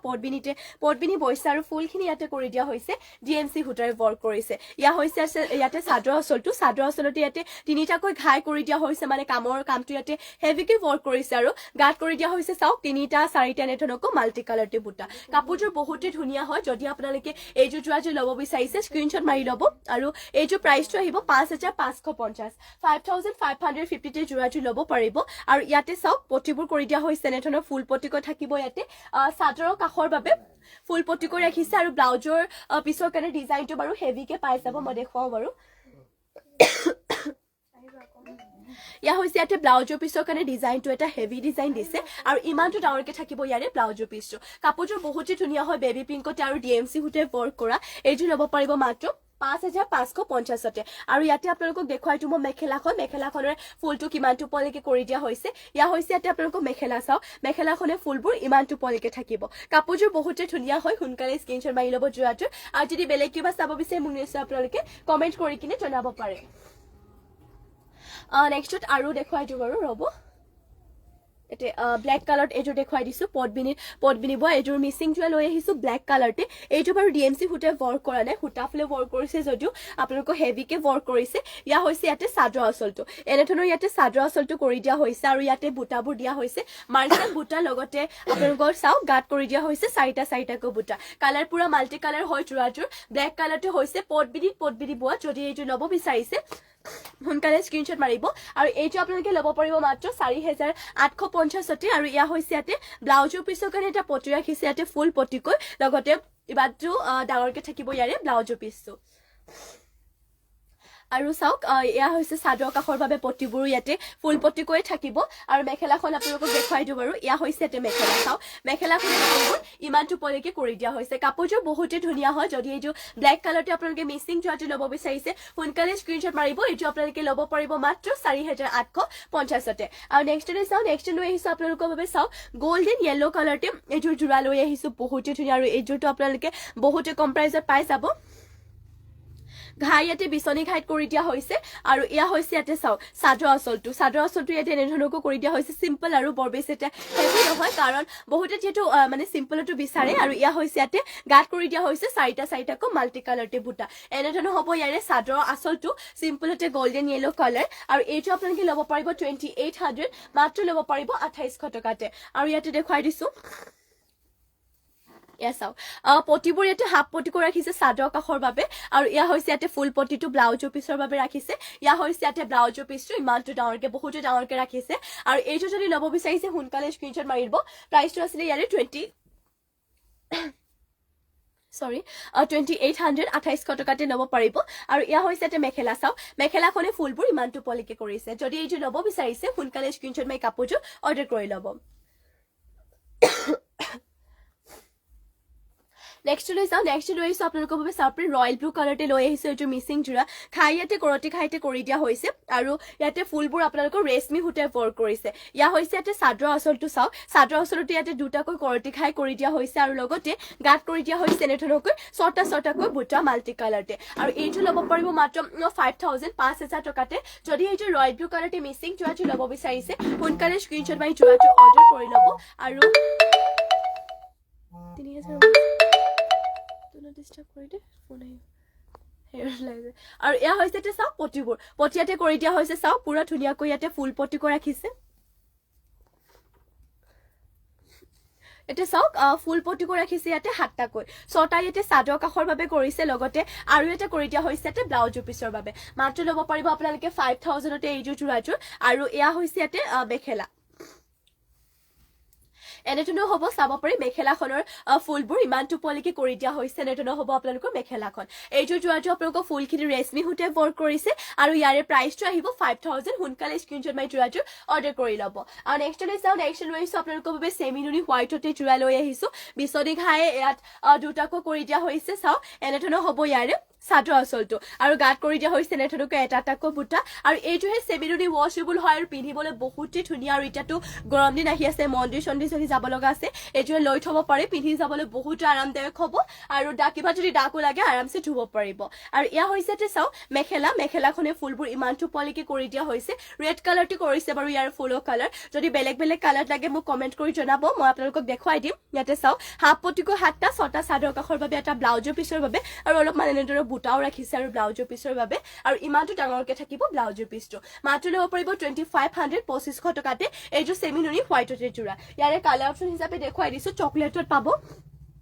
পদ্মিনী বৈছে আৰু ফুলখিনি ইয়াতে কৰি দিয়া হৈছে DMC সূতাৰে ৱৰ্ক কৰিছে ইয়া হৈছে ইয়াতে চাদৰ আঁচলতে ইয়াতে 3টাকৈ ঘাই কৰি দিয়া হৈছে মানে কামটো ইয়াতে হেভিকে ৱৰ্ক কৰিছে আৰু গাত কৰি দিয়া হৈছে চাওক 3টা 4টা এনেধৰণকৈ মাল্টি কালাৰতে বুটা কাপোৰযোৰ বহুতে ধুনীয়া হয় যদি আপোনালোকে এইযোৰ জোৰাযোৰ ল'ব বিচাৰিছে স্ক্ৰীনশ্বট মাৰি ল'ব আৰু এইযোৰ প্ৰাইচটো আহিব 5550 5550 জোৰাযোৰ ল'ব পাৰিব আৰু ইয়াতে চাওক পটিবোৰ কৰি দিয়া হৈছে এনেধৰণৰ ফুল পটিকৈ থাকিব ইয়াতে চাদৰৰ কাষৰ বাবে ফুল পটিকৈ ৰাখিছে আৰু ব্লাউজৰ পিছৰ কাৰণে ডিজাইনটো বাৰু হেভিকে পাই যাব মই দেখুৱাও বাৰু ইয়া হৈছে ইয়াতে ব্লাউজৰ পিছৰ কাৰণে ডিজাইনটো এটা হেভি ডিজাইন দিছে আৰু ইমানটো ডাঙৰকে থাকিব ইয়াৰে ব্লাউজৰ পিছটো কাপোৰযোৰ বহুতেই ধুনীয়া হয় বেবী পিংকতে আৰু ডিএমচি সূতে ৱৰ্ক কৰা এইযোৰ ল'ব পাৰিব মাত্ৰ 5550 আৰু ইয়াতে আপোনালোকক দেখুৱাইটো মই মেখেলাখনৰ ফুলটো কিমানটো পলৈকে কৰি দিয়া হৈছে ইয়া হৈছে ইয়াতে আপোনালোকক মেখেলা চাও মেখেলাখনে ফুলবোৰ ইমানটো পলৈকে থাকিব কাপোৰযোৰ বহুতেই ধুনীয়া হয় সোনকালে স্ক্ৰীনশ্বট মাৰি ল'ব যোৱাটো আৰু যদি বেলেগ কিবা চাব বিচাৰে মোক নিশ্চয় আপোনালোকে কমেন্ট কৰি কিনে জনাব পাৰে নেক্সটত আৰু দেখুৱাই দিওঁ বাৰু ৰ'ব এতে ব্ল্যাক কালাৰ এজোৰ দেখাই দিছো পটবিনি বয় এজোৰ মিসিং জুয়া লৈ আহিছো ব্ল্যাক কালাৰতে এইটো বাৰু ডিএমসি হুটে ওয়াৰ্ক কৰা নাই হুটা ফলে ওয়াৰ্ক কৰিছে যদিও আপোনালোক হেভিকে ওয়াৰ্ক কৰিছে ইয়া হৈছে ইয়াতে সাদৰ আসলটো এনেধৰণৰ ইয়াতে সাদৰ আসলটো কৰি দিয়া হৈছে আৰু ইয়াতে বুটাবোৰ দিয়া হৈছে মাৰ্কেল বুটা লগতে আপোনালোকৰ চাও গাত কৰি দিয়া হৈছে চাৰিটাকৈ বুটা কালাৰ পুৰা মাল্টি কালাৰ হয় জুৰাজুৰ ব্ল্যাক কালাৰটো হৈছে পটবিনি বয় যদি এইটো ল'ব বিচাৰিছে সোনকালে স্ক্ৰীনশ্বট মাৰিব আৰু এইটো আপোনালোকে ল'ব পাৰিব মাত্ৰ 4850 আৰু ইয়া হৈছে ইয়াতে ব্লাউজৰ পিছৰ কাৰণে এটা পটি ৰাখিছে ইয়াতে ফুল পটিকৈ লগতে ইবাটো ডাঙৰকে থাকিব ইয়াৰে ব্লাউজৰ পিছটো আৰু চাওক ইয়া হৈছে সাদৰ কাখৰ বাবে পটিবোৰ ইয়াতে ফুল পটিকৈ থাকিব আৰু মেখেলাখন আপোনালোকক দেখুৱাই দিওঁ বাৰু ইয়া হৈছে ইয়াতে মেখেলা চাও মেখেলাখন ইমানটো পলৈকে কৰি দিয়া হৈছে কাপোৰযোৰ বহুতেই ধুনীয়া হয় যদি এইটো ব্ল্যাক কালাৰতে আপোনালোকে মিসিং জুৱাটো ল'ব বিচাৰিছে সোনকালে স্ক্ৰীনশ্বট মাৰিব এইটো আপোনালোকে ল'ব পাৰিব মাত্ৰ 4850 আৰু নেক্সট লৈ আহিছো আপোনালোকৰ বাবে চাও গোল্ডেন ইয়েলো কালাৰতে এইযোৰ জোৰা লৈ আহিছো বহুতেই ধুনীয়া আৰু এইযোৰটো আপোনালোকে বহুতে কম প্ৰাইজত পাই যাব ঘাই ইয়াতে বিচনী ঘাইত কৰি দিয়া হৈছে আৰু ইয়া হৈছে ইয়াতে চাও সাদৰ আসলটো ইয়াতে এনেধৰণকৈ কৰি দিয়া হৈছে সিম্পল আৰু বৰ বেছি এটা হেভি নহয় কাৰণ বহুতে যেটো মানে সিম্পলটো বিচাৰে আৰু ইয়া হৈছে ইয়াতে গাত কৰি দিয়া হৈছে চাৰিটাকৈ মাল্টি কালাৰতে বুটা এনেধৰণৰ হ'ব ইয়াৰে সাদৰ আসলটো সিম্পলতে গোল্ডেন ইয়েলো কালাৰ আৰু এইটো আপোনালোকে ল'ব পাৰিব 2800 মাত্ৰ ল'ব পাৰিব 2800 টকাতে আৰু ইয়াতে দেখুৱাই দিছো ইয়াসাও পটিবোৰ ইয়াতে হাফ পটিকো ৰাখিছে সাদৰ কাখৰ বাবে আৰু ইয়া হৈছে ইয়াতে ফুল পটিটো ব্লাউজৰ পিছৰ বাবে ৰাখিছে ইয়া হৈছে ইয়াতে ব্লাউজৰ পিছটো ইমানটো ডাঙৰকে বহুতে ডাঙৰকে ৰাখিছে আৰু এইটো যদি ল'ব বিচাৰিছে সোনকালে স্ক্ৰীনশ্বট মাৰিব প্ৰাইসটো আছিল ইয়াৰে 2800 টকাতে ল'ব পাৰিব আৰু ইয়া হৈছে ইয়াতে মেখেলা চাও মেখেলাখনে ফুলবোৰ ইমানটো পলিকে কৰিছে যদি এইটো ল'ব বিচাৰিছে সোনকালে স্ক্ৰীনশ্বট মাৰি কাপোৰটো অৰ্ডাৰ কৰি ল'ব নেক্সট লৈ আহিছো আপোনালোকৰ বাবে চাপৰি ৰয়েল ব্লু কালাৰতে লৈ আহিছো এইটো মিসিং জুৰা খাই ইয়াতে কৰতি খাইতে কৰি দিয়া হৈছে আৰু ইয়াতে ফুলবোৰ আপোনালোকৰ ৰেশমি হুটে ওয়াৰ্ক কৰিছে ইয়া হৈছে ইয়াতে সাদৰ আসলটো চাও সাদৰ আসলটো ইয়াতে দুটাকৈ কৰতি খাই কৰি দিয়া হৈছে আৰু লগতে গাত কৰি দিয়া হৈছে এনেধৰণকৈ ছটাকৈ বুটা মাল্টি কালাৰতে আৰু এইটো ল'ব পাৰিব মাত্ৰ 5000 টকাতে যদি এইটো ৰয়েল ব্লু কালাৰতে মিসিং জুৰাটো ল'ব বিচাৰিছে সোনকালে স্ক্ৰীনশ্বট মাৰি জুৰাটো অৰ্ডাৰ কৰি ল'ব আৰু 3000 ডিস্টাৰ্ব কৰি দে ফোন আহি আৰু এয়া হৈছে ইয়াতে চাও পটিবোৰ পটিয়াতে কৰি দিয়া হৈছে চাও পুৰা ধুনীয়াকৈ ইয়াতে ফুল পটিকৈ ৰাখিছে এতে চাওক ফুল পটিকৈ ৰাখিছে ইয়াতে 7টাকৈ 6টা ইয়াতে সাদৰ কাখৰ বাবে কৰিছে লগতে আৰু এটা কৰি দিয়া হৈছে ইয়াতে ব্লাউজৰ পিছৰ বাবে মাত্ৰ ল'ব পাৰিব আপোনালোকে 5000 তে এইযোৰ জোৰাযোৰ আৰু এয়া হৈছে ইয়াতে মেখেলা এনেধৰণৰ হ'ব চাব পাৰি মেখেলাখনৰ ফুলবোৰ ইমানটো পলিকে কৰি দিয়া হৈছে এনেধৰণৰ হ'ব আপোনালোকৰ মেখেলাখন এইযোৰ জোৰাটো আপোনালোকৰ ফুলখিনি ৰেশমি হুটে ওয়াৰ্ক কৰিছে আৰু ইয়াৰে প্ৰাইসটো আহিব 5000 সোনকালে স্ক্ৰীনশ্বট মাৰি জোৰাটো অৰ্ডাৰ কৰি ল'ব আৰু নেক্সট লৈ আহিছো আপোনালোকৰ বাবে সেমিনুনি হোৱাইটতে জোৰা লৈ আহিছো বিচনী ঘাই ইয়াত দুটাকৈ কৰি দিয়া হৈছে চাও এনেধৰণৰ হ'ব ইয়াৰে সাদৰ আসলটো আৰু গাত কৰি দিয়া হৈছে এনেধৰণকৈ এটাকৈ বুটা আৰু এইটোহে সেমিনুনি ওয়াশেবল হয় আৰু পিন্ধিবলৈ বহুতেই ধুনীয়া আৰু এটাটো গৰম দিন আহি আছে মন্দিৰ চন্দিৰ যাব লগা আছে এইটোৱে লৈ থব পাৰে পিন্ধি যাবলৈ বহুত আৰামদায়ক হ'ব আৰু কিবা যদি ডাকো লাগে আৰামছে ধুব পাৰিব আৰু ইয়া হৈছে তে চাও মেখেলাখনে ফুলবোৰ ইমানটো পলিকে কৰি দিয়া হৈছে ৰেড কালাৰটো কৰিছে বাৰু ইয়াৰ ফুলৰ কালাৰ যদি বেলেগ কালাৰ লাগে মোক কমেন্ট কৰি জনাব মই আপোনালোকক দেখুৱাই দিম ইয়াতে চাও হাফ পটিকো 7টা 6টা সাদৰ কাখৰ বাবে এটা ব্লাউজৰ পিছৰ বাবে আৰু অলপ মানে এনেদৰে বুটাও ৰাখিছে আৰু ব্লাউজৰ পিছৰ বাবে আৰু ইমানটো ডাঙৰকে থাকিব ব্লাউজৰ পিছটো মাত্ৰ ল'ব পাৰিব 2500 টকাতে এইযোৰ সেমিনুনি হোৱাইটতে জোৰা ইয়াৰে কালাৰ অপচন হিচাপে দেখুৱাই দিছো চকলেটত পাব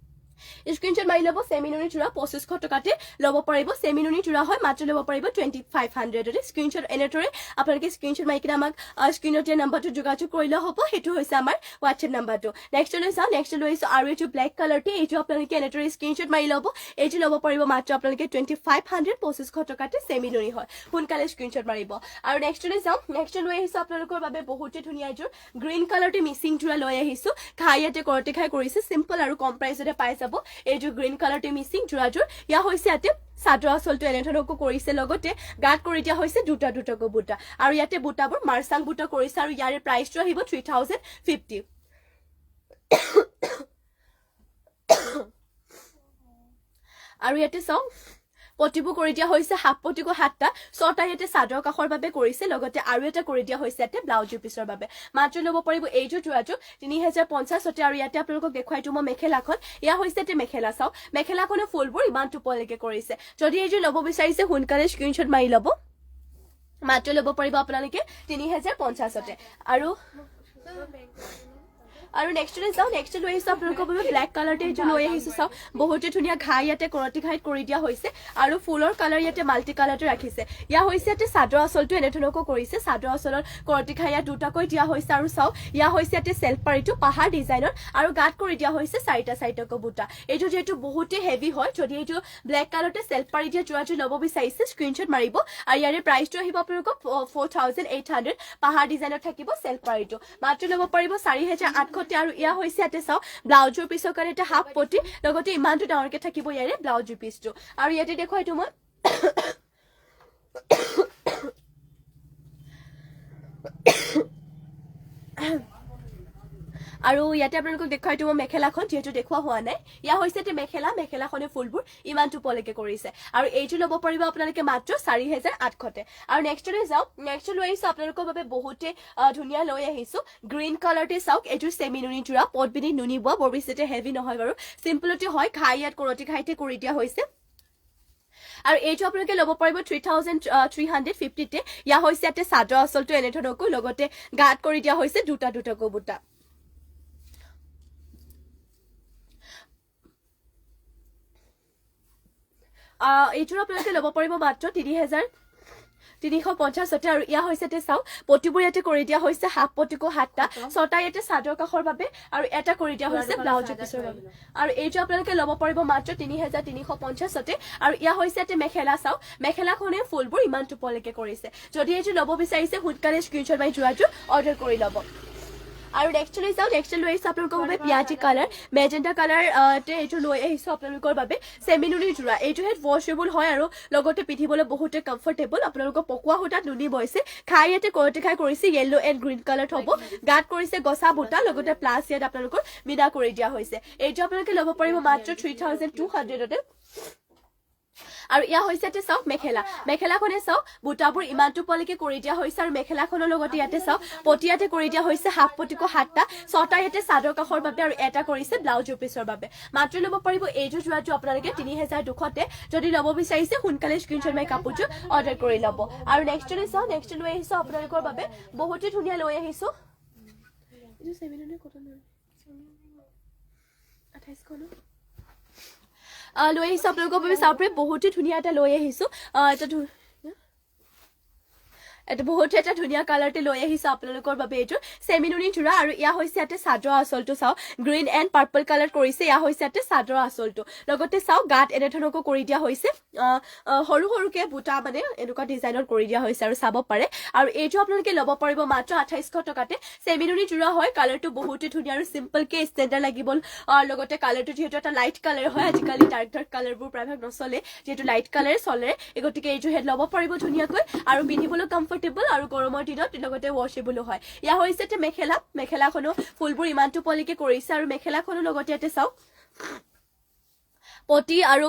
স্ক্ৰিনশ্বট মাৰি ল'ব চেমিনুনি যোৰা 2500 টকাতে ল'ব পাৰিব চেমিনুনি যোৰা হয় মাত্ৰ ল'ব পাৰিব 2500 স্ক্ৰিনশ্বট এনেদৰে আপোনালোকে স্ক্ৰিনশ্বট মাৰি কিনে আমাক স্ক্ৰিনত দিয়া নম্বৰটো যোগাযোগ কৰিলে হ'ব সেইটো হৈছে আমাৰ হোৱাটছএপ নম্বৰটো নেক্সট লৈ চাওঁ নেক্সট লৈছো আৰু এইটো ব্লেক কালাৰটো এইটো আপোনালোকে এনেদৰে স্ক্ৰিনশ্বট মাৰি ল'ব এইটো ল'ব পাৰিব মাত্ৰ আপোনালোকে 2500 2500 টকাতে চেমিনুনি হয় সোনকালে স্ক্ৰিনশ্বট মাৰিব আৰু নেক্সট লৈ চাওঁ নেক্সট লৈ আহিছো আপোনালোকৰ বাবে বহুতে ধুনীয়া এযোৰ গ্ৰীণ কালাৰতে মিচিং যোৰা লৈ আহিছো খাই ইয়াতে কৰতে খাই কৰিছে সিম্পল আৰু কম প্ৰাইচতে পাই যাব এইযোৰ গ্ৰীণ কালাৰতে মিচিং যোৰাযোৰ ইয়া হৈছে ইয়াতে চাদৰ আঁচলটো এনেধৰণকো কৰিছে লগতে গাত কৰি দিয়া হৈছে দুটা দুটাকৈ বুটা আৰু ইয়াতে বুটাবোৰ মাৰ্চাং বুটা কৰিছে আৰু ইয়াৰে প্ৰাইচটো আহিব 3050 আৰু ইয়াতে চাওঁ পটিবোৰ কৰি দিয়া হৈছে হাফ পটিকো 7টা 6টা ইয়াতে চাদৰ কাষৰ বাবে কৰিছে লগতে আৰু এটা কৰি দিয়া হৈছে ইয়াতে ব্লাউজৰ পিছৰ বাবে মাত্ৰ ল'ব পাৰিব এইযোৰ যোৰাযোৰ 3050 আৰু ইয়াতে আপোনালোকক দেখুৱাইটো মই মেখেলাখন ইয়া হৈছে ইয়াতে মেখেলা চাওঁ মেখেলাখনৰ ফুলবোৰ ইমান টোপলৈকে কৰিছে যদি এইযোৰ ল'ব বিচাৰিছে সোনকালে স্ক্ৰিনশ্বট মাৰি ল'ব মাত্ৰ ল'ব পাৰিব আপোনালোকে 3050 আৰু নেক্সট লৈ যাওঁ নেক্সট লৈ আহিছো আপোনালোকৰ বাবে ব্লেক কালাৰতে এইযোৰ লৈ আহিছো চাওঁ বহুতে ধুনীয়া ঘাই ইয়াতে কৰতি ঘাইত কৰি দিয়া হৈছে আৰু ফুলৰ কালাৰ ইয়াতে মাল্টি কালাৰটো ৰাখিছে ইয়া হৈছে ইয়াতে চাদৰ আঁচলটো এনেধৰণকো কৰিছে চাদৰ আঁচলত কৰতি ঘাই ইয়াত দুটাকৈ দিয়া হৈছে আৰু চাওঁ ইয়া হৈছে ইয়াতে চেল্ফ পাৰিটো পাহাৰ ডিজাইনৰ আৰু গাত কৰি দিয়া হৈছে 4টা 4টাকৈ বুটা এইটো যেহেতু বহুতে হেভি হয় যদি এইটো ব্লেক কালাৰতে চেল্ফ পাৰি দিয়া যোৰাযোৰ ল'ব বিচাৰিছে স্ক্ৰিনশ্বট মাৰিব আৰু ইয়াৰে প্ৰাইচটো আহিব আপোনালোকক 4800 পাহাৰ ডিজাইনত থাকিব চেল্ফ পাৰিটো মাত্ৰ ল'ব পাৰিব 4800 আৰু ইয়া হৈছে ইয়াতে চাওঁ ব্লাউজৰ পিছৰ কাৰণে এটা হাফ পটি লগতে ইমানটো ডাঙৰকে থাকিব ইয়াৰে ব্লাউজৰ পিছটো আৰু ইয়াতে দেখুৱাইটো মই আৰু ইয়াতে আপোনালোকক দেখুৱাইটো মই মেখেলাখন যেহেতু দেখুৱা হোৱা নাই ইয়া হৈছে ইয়াতে মেখেলাখনে ফুলবোৰ ইমানটো পলৈকে কৰিছে আৰু এইটো ল'ব পাৰিব আপোনালোকে মাত্ৰ 4800 আৰু নেক্সট লৈ যাওঁ নেক্সট লৈ আহিছো আপোনালোকৰ বাবে বহুতে ধুনীয়া লৈ আহিছো গ্ৰীণ কালাৰতে চাওক এইটো চেমিনুনি যোৰা পটবিনি নুনি বোৱা বৰ বেছিতে হেভি নহয় বাৰু চিম্পলতে হয় ঘাই ইয়াত কৰতি ঘাইতে কৰি দিয়া হৈছে আৰু এইটো আপোনালোকে ল'ব পাৰিব 3350 তে ইয়া হৈছে ইয়াতে চাদৰ আঁচলটো এনেধৰণকৈ লগতে গাত কৰি দিয়া হৈছে দুটা দুটাকৈ বুটা এইটোৰ আপোনালোকে ল'ব পাৰিব মাত্ৰ 3350 আৰু ইয়া হৈছে ইয়াতে চাওঁ পটিবোৰ ইয়াতে কৰি দিয়া হৈছে হাফ পটিকো 7টা 6টা ইয়াতে চাদৰ কাষৰ বাবে আৰু এটা কৰি দিয়া হৈছে ব্লাউজৰ পিছৰ বাবে আৰু এইটো আপোনালোকে ল'ব পাৰিব মাত্ৰ 3350 আৰু ইয়া হৈছে ইয়াতে মেখেলা চাওঁ মেখেলাখনে ফুলবোৰ ইমান টোপলৈকে কৰিছে যদি এইটো ল'ব বিচাৰিছে সোনকালে স্ক্ৰিনশ্বট মাৰি যোৰাযোৰ অৰ্ডাৰ কৰি ল'ব আৰু নেক্সট লৈ যাওঁ নেক্সট লৈ আহিছো আপোনালোকৰ বাবে পিয়াজি কালাৰ মেজেণ্টা কালাৰ এইটো লৈ আহিছো আপোনালোকৰ বাবে চেমিনুনি যোৰা এইটো হেড ৱাশেবল হয় আৰু লগতে পিন্ধিবলৈ বহুতে কমফৰ্টেবল আপোনালোকৰ পকোৱা সূতাত নুনি বৈছে খাই ইয়াতে কৰতে খাই কৰিছে য়েল্লো এণ্ড গ্ৰীণ কালাৰ হ'ব গাত কৰিছে গছা বুটা লগতে প্লাছ ইয়াত আপোনালোকৰ মিনা কৰি দিয়া হৈছে এইটো আপোনালোকে ল'ব পাৰিব মাত্ৰ 3200 আৰু ইয়া হৈছে ইয়াতে চাওক মেখেলাখনে চাওক বুটাবোৰ ইমানটো পলৈকে কৰি দিয়া হৈছে আৰু মেখেলাখনৰ লগতে ইয়াতে চাওক পটি ইয়াতে কৰি দিয়া হৈছে হাফ পটিকো 7টা 6টা ইয়াতে চাদৰ কাষৰ বাবে আৰু এটা কৰিছে ব্লাউজৰ পিছৰ বাবে মাত্ৰ ল'ব পাৰিব এইযোৰ যোৰাটো আপোনালোকে 3200 যদি ল'ব বিচাৰিছে সোনকালে স্ক্ৰিনশ্বট মাৰি কাপোৰযোৰ অৰ্ডাৰ কৰি ল'ব আৰু নেক্সট লৈ চাওঁ নেক্সট লৈ আহিছো আপোনালোকৰ বাবে বহুতে ধুনীয়া লৈ আহিছো এইটো 700 কটনৰ 2800 লৈ আহিছো আপোনালোকৰ বাবে চাউপৰে বহুতে ধুনীয়া এটা লৈ আহিছো এটা বহুতে এটা ধুনীয়া কালাৰতে লৈ আহিছো আপোনালোকৰ বাবে এইটো চেমিনুনি যোৰা আৰু ইয়া হৈছে ইয়াতে চাদৰ আঁচলটো চাওঁ গ্ৰীণ এণ্ড পাৰ্পল কালাৰ কৰিছে ইয়া হৈছে ইয়াতে চাদৰ আঁচলটো লগতে চাওঁ গাত এনেধৰণকো কৰি দিয়া হৈছে সৰু সৰুকে বুটা মানে এনেকুৱা ডিজাইনত কৰি দিয়া হৈছে আৰু চাব পাৰে আৰু এইটো আপোনালোকে ল'ব পাৰিব মাত্ৰ 2800 টকাতে চেমিনুনি যোৰা হয় কালাৰটো বহুতে ধুনীয়া আৰু চিম্পলকে ষ্টেণ্ডাৰ্ড লাগিব লগতে কালাৰটো যিহেতু এটা লাইট কালাৰ হয় আজিকালি ডাৰ্ক কালাৰবোৰ প্ৰায়ভাগ নচলে যিহেতু লাইট কালাৰ চলে গতিকে এইটো হেড ল'ব পাৰিব ধুনীয়াকৈ আৰু পিন্ধিবলৈ কমফৰ্টেবল আৰু গৰমৰ দিনত লগতে ৱাশেবলো হয় ইয়া হৈছে ইয়াতে মেখেলাখনো ফুলবোৰ ইমানটো পলিকে কৰিছে আৰু মেখেলাখনো লগতে ইয়াতে চাওক পটি আৰু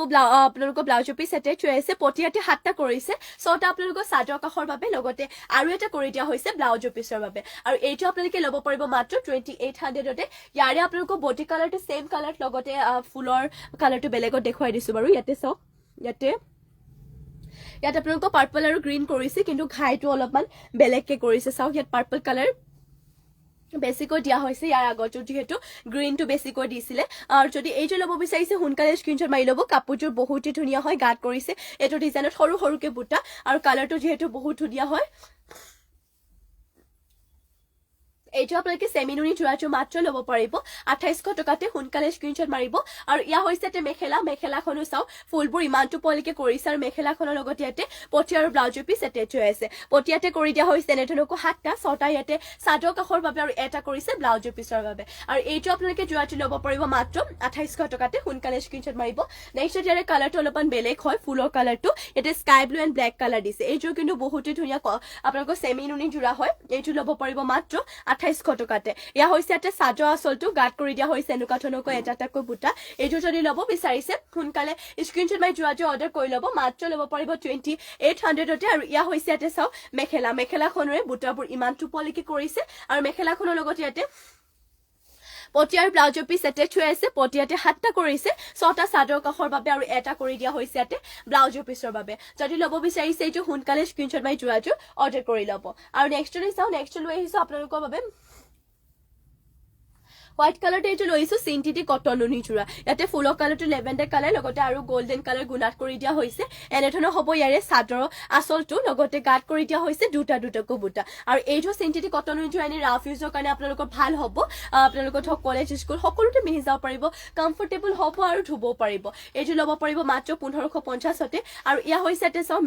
আপোনালোকৰ ব্লাউজৰ পিছ এটাই থৈ আছে পটি ইয়াতে 7টা কৰিছে 6টা আপোনালোকৰ চাদৰ কাষৰ বাবে লগতে আৰু এটা কৰি দিয়া হৈছে ব্লাউজৰ পিছৰ বাবে আৰু এইটো আপোনালোকে ল'ব পাৰিব মাত্ৰ 2800 ইয়াৰে আপোনালোকৰ বডি কালাৰটো সেম কালাৰ লগতে ফুলৰ কালাৰটো বেলেগত দেখুৱাই দিছো বাৰু ইয়াতে চাওক ইয়াতে আপোনালোকৰ পাৰ্পল আৰু গ্ৰীণ কৰিছে কিন্তু ঘাইটো অলপমান বেলেগকে কৰিছে চাওক ইয়াত পাৰ্পল কালাৰ বেছিকৈ দিয়া হৈছে ইয়াৰ আগতো যেহেতু গ্ৰীনটো বেছিকৈ দিছিলে আৰু যদি এইটো ল'ব বিচাৰিছে সোনকালে স্ক্ৰীনশ্বট মাৰি ল'ব কাপোৰযোৰ বহুতে ধুনীয়া হয় গাত কৰিছে এইটো ডিজাইনত সৰু সৰুকে বুটা আৰু কালাৰটো যেহেতু বহুত ধুনীয়া হয় এইটো আপোনালোকে চেমিনুনি যোৰাযোৰ মাত্ৰ ল'ব পাৰিব 2800 টকাতে সোনকালে স্ক্ৰীনশ্বট মাৰিব আৰু ইয়া হৈছে এটা মেখেলাখনো চাওঁ ফুলবোৰ ইমানটো পলিকে কৰিছে আৰু মেখেলাখনৰ লগত ইয়াতে পটি আৰু ব্লাউজৰ পিচ এটেচ হৈ আছে পটিয়াতে কৰি দিয়া হৈছে এনেধৰণকৈ 7টা 6টা ইয়াতে চাদৰ কাষৰ বাবে আৰু এটা কৰিছে ব্লাউজৰ পিচৰ বাবে আৰু এইটো আপোনালোকে যোৰাটো ল'ব পাৰিব মাত্ৰ 2800 টকাতে সোনকালে স্ক্ৰীনশ্বট মাৰিব নেক্সট ইয়াৰে কালাৰটো অলপমান বেলেগ হয় ফুলৰ কালাৰটো ইয়াতে sky blue and black colour দিছে এইযোৰ কিন্তু বহুতে ধুনীয়া আপোনালোকৰ চেমিনুনি যোৰা হয় এইটো ল'ব পাৰিব মাত্ৰ 2800 টকাতে ইয়া হৈছে এটা চাদৰ আঁচলটো গাত কৰি দিয়া হৈছে এনেকুৱা ধৰণকৈ এটাকৈ বুটা এইটো যদি ল'ব বিচাৰিছে সোনকালে স্ক্ৰীনশ্বট মাৰি যোৰাযোৰ অৰ্ডাৰ কৰি ল'ব মাত্ৰ ল'ব পাৰিব 2800তে আৰু ইয়া হৈছে এটা চাওঁ মেখেলাখনৰে বুটাবোৰ ইমানটো পলিকে কৰিছে আৰু মেখেলাখনৰ লগত ইয়াতে পটি আৰু ব্লাউজৰ পিচ এটেচ হৈ আছে পটিয়াতে 7টা কৰিছে 6টা চাদৰ কাষৰ বাবে আৰু এটা কৰি দিয়া হৈছে ইয়াতে ব্লাউজৰ পিচৰ বাবে যদি ল'ব বিচাৰিছে এইটো সোনকালে স্ক্ৰীনশ্বট মাৰি যোৰাযোৰ অৰ্ডাৰ কৰি ল'ব আৰু নেক্সটলৈ চাওঁ নেক্সট লৈ আহিছো আপোনালোকৰ বাবে হোৱাইট কালাৰটো এইটো লৈছো চিন্থেটিক কটন নুনি যোৰা ইয়াতে ফুলৰ কালাৰটো লেভেণ্ডাৰ কালাৰ লগতে আৰু গোল্ডেন কালাৰ গুণাত কৰি দিয়া হৈছে এনেধৰণৰ হ'ব ইয়াৰে চাদৰৰ আঁচলটো লগতে গাত কৰি দিয়া হৈছে দুটাকৈ বুটা আৰু এইটো চিন্থেটিক কটন নুনি যোৰা এনে ৰাফ ইউজৰ কাৰণে আপোনালোকৰ ভাল হ'ব আপোনালোকৰ কলেজ স্কুল সকলোতে পিন্ধি যাব পাৰিব কমফৰ্টেবল হ'ব আৰু ধুবও পাৰিব এইটো ল'ব পাৰিব মাত্ৰ 1550তে আৰু ইয়া হৈছে এটা চাওঁ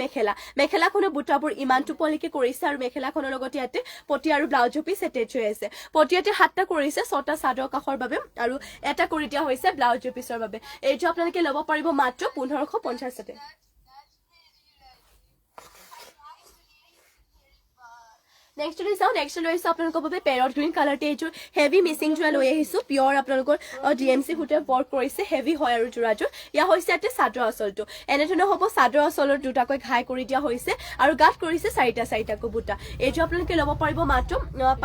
মেখেলাখনৰ বুটাবোৰ ইমানটো পলিকে কৰিছে আৰু মেখেলাখনৰ লগত ইয়াতে পটি আৰু ব্লাউজৰ পিচ এটেচ হৈ আছে পটিয়াতে 7টা কৰিছে 6টা চাদৰ কাষৰ বাবে আৰু এটা কৰি দিয়া হৈছে ব্লাউজৰ পিচৰ বাবে এইটো আপোনালোকে ল'ব পাৰিব মাত্ৰ 1550তে নেক্সট লৈ চাওঁ নেক্সট লৈ আহিছোঁ আপোনালোকৰ বাবে পেৰট গ্ৰীণ কালাৰতে এইযোৰ হেভি মিচিং যোৰা লৈ আহিছোঁ পিয়ৰ আপোনালোকৰ DMC সূতাৰ ৱৰ্ক কৰিছে হেভি হয় আৰু যোৰাযোৰ ইয়া হৈছে ইয়াতে চাদৰ আঁচলটো এনেধৰণৰ হ'ব চাদৰ আঁচলৰ দুটাকৈ ঘাই কৰি দিয়া হৈছে আৰু গাত কৰিছে 4টাকৈ বুটা এইযোৰ আপোনালোকে ল'ব পাৰিব মাত্ৰ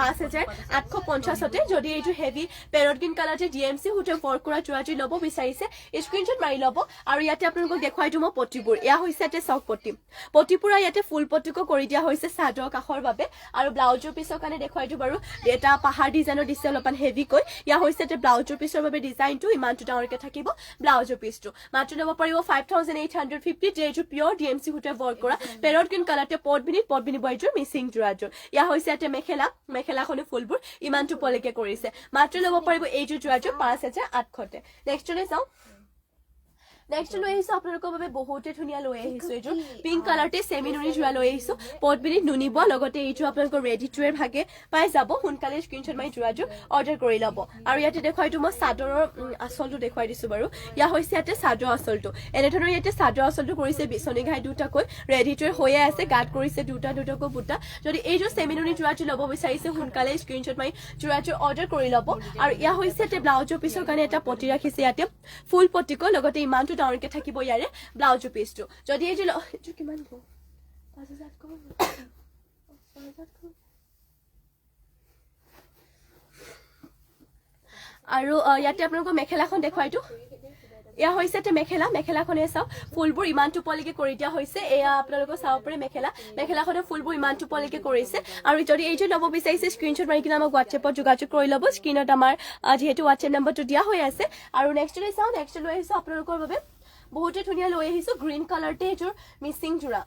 5850তে যদি এইযোৰ হেভি পেৰট গ্ৰীণ কালাৰতে DMC সূতাৰ ৱৰ্ক কৰা যোৰাযোৰ ল'ব বিচাৰিছে স্ক্ৰীনশ্বট মাৰি ল'ব আৰু ইয়াতে আপোনালোকক দেখুৱাই দিওঁ মই পটিবোৰ এয়া হৈছে ইয়াতে চক পটিপুৰা ইয়াতে ফুল পটিকো কৰি দিয়া হৈছে চাদৰ কাষৰ বাবে আৰু ব্লাউজৰ পিছৰ কাৰণে দেখুৱাই দিওঁ বাৰু এটা পাহাৰ ডিজাইনৰ দিছে অলপমান হেভিকৈ ইয়া হৈছে এটা ব্লাউজৰ পিছৰ বাবে ডিজাইনটো ইমানটো ডাঙৰকে থাকিব ব্লাউজৰ পিছটো মাত্ৰ ল'ব পাৰিব 5850 এইযোৰ পিয়ৰ DMC সূতাৰ ৱৰ্ক কৰা পেৰট গ্ৰীণ কালাৰতে পটবিনি বয়যোৰ মিচিং যোৰাযোৰ ইয়া হৈছে এটা মেখেলাখনে ফুলবোৰ ইমানটো পলিকে কৰিছে মাত্ৰ ল'ব পাৰিব এইযোৰ যোৰাযোৰ 5800তে নেক্সটলৈ চাওঁ নেক্সট লৈ আহিছোঁ আপোনালোকৰ বাবে বহুতে ধুনীয়া লৈ আহিছোঁ এইযোৰ পিংক কালাৰতে চেমিনুনি যোৰা লৈ আহিছোঁ পটবিনিত নুনিব লগতে এইযোৰ আপোনালোকৰ ৰেডি টু ৱেৰ ভাগে পাই যাব সোনকালে স্ক্ৰীনশ্বট মাৰি যোৰাযোৰ অৰ্ডাৰ কৰি ল'ব আৰু ইয়াতে দেখুৱাই দিওঁ মই চাদৰৰ আঁচলটো দেখুৱাই দিছোঁ বাৰু ইয়া হৈছে ইয়াতে চাদৰ আঁচলটো এনেধৰণৰ ইয়াতে চাদৰ আঁচলটো কৰিছে বিচনী ঘাই দুটাকৈ ৰেডি টু ৱেৰ হৈয়ে আছে গাত কৰিছে দুটাকৈ বুটা যদি এইযোৰ চেমিনুনি যোৰাযোৰ ল'ব বিচাৰিছে সোনকালে স্ক্ৰীনশ্বট মাৰি যোৰাযোৰ অৰ্ডাৰ কৰি ল'ব আৰু ইয়া হৈছে ইয়াতে ব্লাউজৰ পিছৰ কাৰণে এটা পটি ৰাখিছে ইয়াতে ফুল পটিকৈ লগতে ইমানটো ডাঙৰকে থাকিব ইয়াৰে ব্লাউজৰ পিচটো যদি এইযোৰ কিমান আৰু ইয়াতে আপোনালোকৰ মেখেলাখন দেখুৱাই দিওঁ এয়া হৈছে এটা মেখেলাখনে চাওঁ ফুলবোৰ ইমানটো পলিকে কৰি দিয়া হৈছে এয়া আপোনালোকৰ চাব পাৰে মেখেলাখনৰ ফুলবোৰ ইমানটো পলিকে কৰিছে আৰু যদি এইযোৰ ল'ব বিচাৰিছে স্ক্ৰীনশ্বট মাৰি কিনে আমাক হোৱাটছএপত যোগাযোগ কৰি ল'ব স্ক্ৰীনত আমাৰ যিহেতু হোৱাটছএপ নম্বৰটো দিয়া হৈ আছে আৰু নেক্সট লৈ চাওঁ নেক্সট লৈ আহিছোঁ আপোনালোকৰ বাবে বহুতে ধুনীয়া লৈ আহিছোঁ গ্ৰীণ কালাৰতে এইযোৰ মিচিং যোৰা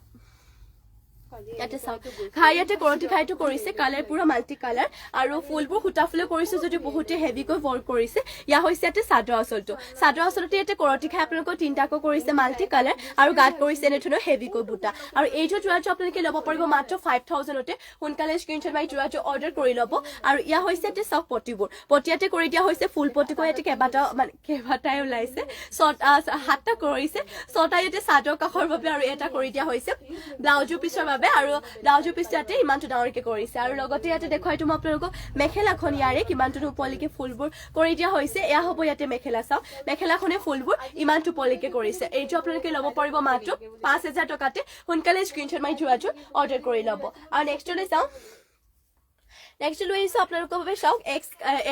ইয়াতে চাওক ঘাই ইয়াতে কৰতি ঘাইটো কৰিছে কালাৰ পুৰা মাল্টি কালাৰ আৰু ফুলবোৰ সূতা ফুলে কৰিছে যদি বহুতে হেভিকৈ ৱৰ্ক কৰিছে ইয়া হৈছে ইয়াতে চাদৰ আঁচলতে ইয়াতে কৰতি ঘাই আপোনালোকৰ 3টাকৈ কৰিছে মাল্টি কালাৰ আৰু গাত কৰিছে এনেধৰণৰ হেভিকৈ বুটা আৰু এইযোৰ যোৰাযোৰ আপোনালোকে ল'ব পাৰিব মাত্ৰ 5000তে সোনকালে স্ক্ৰীনশ্বট মাৰি যোৰাযোৰ অৰ্ডাৰ কৰি ল'ব আৰু ইয়া হৈছে ইয়াতে চাওক পটিয়াতে কৰি দিয়া হৈছে ফুল পটিকৈ ইয়াতে কেইবাটাই ওলাইছে 7টা কৰিছে 6টা ইয়াতে চাদৰ কাষৰ বাবে আৰু এটা কৰি দিয়া হৈছে ব্লাউজৰ পিছৰ বাবে আৰু ব্লাউজৰ পিছ ইয়াতে ইমানটো ডাঙৰকে কৰিছে আৰু লগতে ইয়াতে দেখুৱাই দিওঁ আপোনালোকক মেখেলাখন ইয়াৰে কিমানটো উপলিকে ফুলবোৰ কৰি দিয়া হৈছে এয়া হ'ব ইয়াতে মেখেলা চাওক মেখেলাখনে ফুলবোৰ ইমানটো উপলিকে কৰিছে এইযোৰ আপোনালোকে ল'ব পাৰিব মাত্ৰ 5000 টকাতে সোনকালে স্ক্ৰীনশ্বট মাৰি যোৰাযোৰ অৰ্ডাৰ কৰি ল'ব আৰু নেক্সটলৈ চাওঁ নেক্সট লৈ আহিছোঁ আপোনালোকৰ বাবে চাওক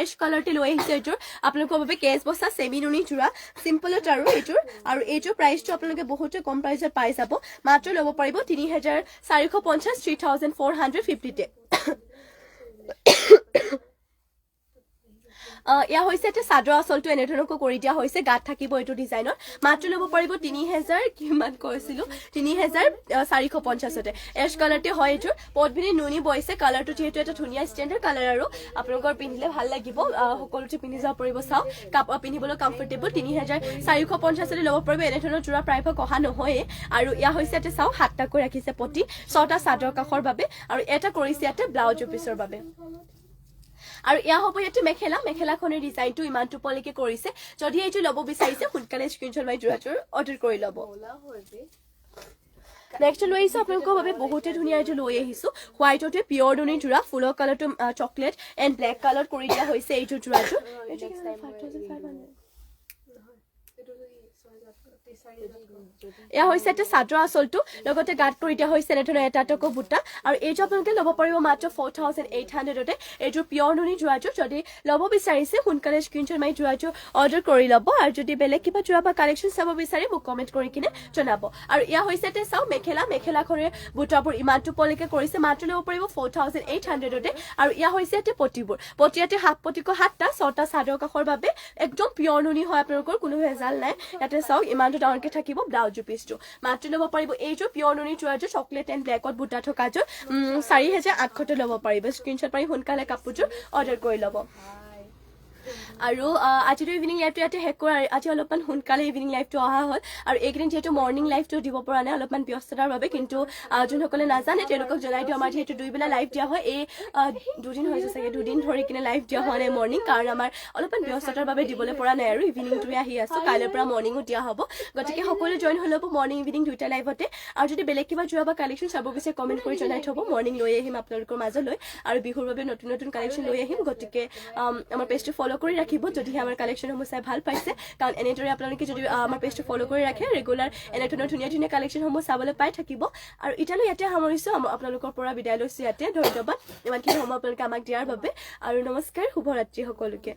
এছ কালাৰতে লৈ আহিছোঁ এইযোৰ আপোনালোকৰ বাবে কেচ বচা চেমিনুনি যোৰা চিম্পলত আৰু এইযোৰ প্ৰাইচটো আপোনালোকে বহুতে কম প্ৰাইচত পাই যাব মাত্ৰ ল'ব পাৰিব 3450 3450তে ইয়া হৈছে এটা চাদৰ আচলটো এনেধৰণকৈ কৰি দিয়া হৈছে গাত থাকিব এইটো ডিজাইনত মাত্ৰ ল'ব পাৰিব 3000 কিমান কৈছিলো 3450তে এছ কালাৰতে হয় এইটো পটবিনি নুনি বইছে কালাৰটো যেহেতু এটা ধুনীয়া ষ্টেণ্ডাৰ্ড কালাৰ আৰু আপোনালোকৰ পিন্ধিলে ভাল লাগিব সকলোতে পিন্ধি যাব পাৰিব চাও কাপোৰ পিন্ধিবলৈ কমফৰ্টেবল 3450তে ল'ব পাৰিব এনেধৰণৰ জোৰা প্ৰায়ভাগ অহা নহয় আৰু ইয়া হৈছে এটা চাও হাতটাকৈ ৰাখিছে পটি 6টা চাদৰ কাখৰ বাবে আৰু এটা কৰিছে ইয়াতে ব্লাউজ পিছৰ বাবে আৰু ইয়া হ'ব ইয়াতে মেখেলাখনৰ ডিজাইনটো ইমানটো পলৈকে কৰিছে যদি এইটো ল'ব বিচাৰিছে সোনকালে স্ক্ৰীনশ্বট মাৰি যোৰাটোৰ অৰ্ডাৰ কৰি ল'ব নেক্সট লৈ আহিছো আপোনালোকৰ বাবে বহুতে ধুনীয়া এইটো লৈ আহিছো হোৱাইটতে পিয়ৰ নুনি জোৰা ফুলৰ কালাৰটো চকলেট এণ্ড ব্লেক কালাৰ কৰি দিয়া হৈছে এইটো জোৰাটো এয়া হৈছে এটা চাদৰ আচলটো লগতে গাত কৰি দিয়া হৈছে এনেধৰণৰ এটা টকো বুটা আৰু এইটো আপোনালোকে ল'ব পাৰিব মাত্ৰ 4800তে এইটো পিয়ৰ নুনি জোৰাটো যদি ল'ব বিচাৰিছে সোনকালে স্ক্ৰীনশ্বট মাৰি জোৰাটো অৰ্ডাৰ কৰি ল'ব আৰু যদি বেলেগ কিবা জোৰা বা কালেকশ্যন চাব বিচাৰে মোক কমেণ্ট কৰি কিনে জনাব আৰু ইয়া হৈছে এটা চাও মেখেলাখনৰ বুটাবোৰ ইমানটো পলৈকে কৰিছে মাত্ৰ ল'ব পাৰিব 4800তে আৰু ইয়া হৈছে এটা পটিবোৰ পটিয়াতে হাফ পটিকো 7টা 6টা চাদৰ কাখৰ বাবে একদম পিয়ৰ নুনি হয় আপোনালোকৰ কোনো ভেজাল নাই ইয়াতে চাওক ইমানটো ডাঙৰকে থাকিব ব্লাউজ পিছটো মাত্ৰ ল'ব পাৰিব এইটো পিয়ৰ নুনি জোৰাটো চকলেট এণ্ড ব্লেকত বুটা থকাযোৰ 4800তে ল'ব পাৰিব স্ক্ৰীনশ্বট মাৰি সোনকালে কাপোৰযোৰ অৰ্ডাৰ কৰি ল'ব আৰু আজিৰ ইভিনিং লাইভটো ইয়াতে শেষ কৰা আজি অলপমান সোনকালে ইভিনিং লাইভটো অহা হ'ল আৰু এইকেইদিন যিহেতু মৰ্ণিং লাইভটো দিব পৰা নাই অলপমান ব্যস্ততাৰ বাবে কিন্তু যোনসকলে নাজানে তেওঁলোকক জনাই দিওঁ আমাৰ যিহেতু দুইবেলা লাইভ দিয়া হয় এই দুদিন হৈছে চাগে দুদিন ধৰি কিনে লাইভ দিয়া হোৱা নাই মৰ্ণিং কাৰণ আমাৰ অলপমান ব্যস্ততাৰ বাবে দিবলৈ পৰা নাই আৰু ইভিনিংটোৱে আহি আছো কাইলৈৰ পৰা মৰ্ণিঙো দিয়া হ'ব গতিকে সকলোৱে জইন হৈ ল'ব মৰ্ণিং ইভিনিং দুইটা লাইভতে আৰু যদি বেলেগ কিবা জোৰা বা কালেকশ্যন চাব বিচাৰে কমেণ্ট কৰি জনাই থ'ব মৰ্ণিং লৈ আহিম আপোনালোকৰ মাজলৈ আৰু বিহুৰ বাবে নতুন নতুন কালেকশ্যন লৈ আহিম গতিকে আমাৰ পেজটো ফ'ল' কৰি ৰাখিব যদিহে আমাৰ কালেকশ্যনসমূহ চাই ভাল পাইছে কাৰণ এনেদৰে আপোনালোকে যদি আমাৰ পেজটো ফ'ল' কৰি ৰাখে ৰেগুলাৰ এনেধৰণৰ ধুনীয়া ধুনীয়া কালেকশ্যনসমূহ চাবলৈ পাই থাকিব আৰু এতিয়ালৈ ইয়াতে সামৰিছোঁ আপোনালোকৰ পৰা বিদায় লৈছোঁ ইয়াতে ধন্যবাদ ইমানখিনি সময় আপোনালোকে আমাক দিয়াৰ বাবে আৰু নমস্কাৰ শুভৰাত্ৰি সকলোকে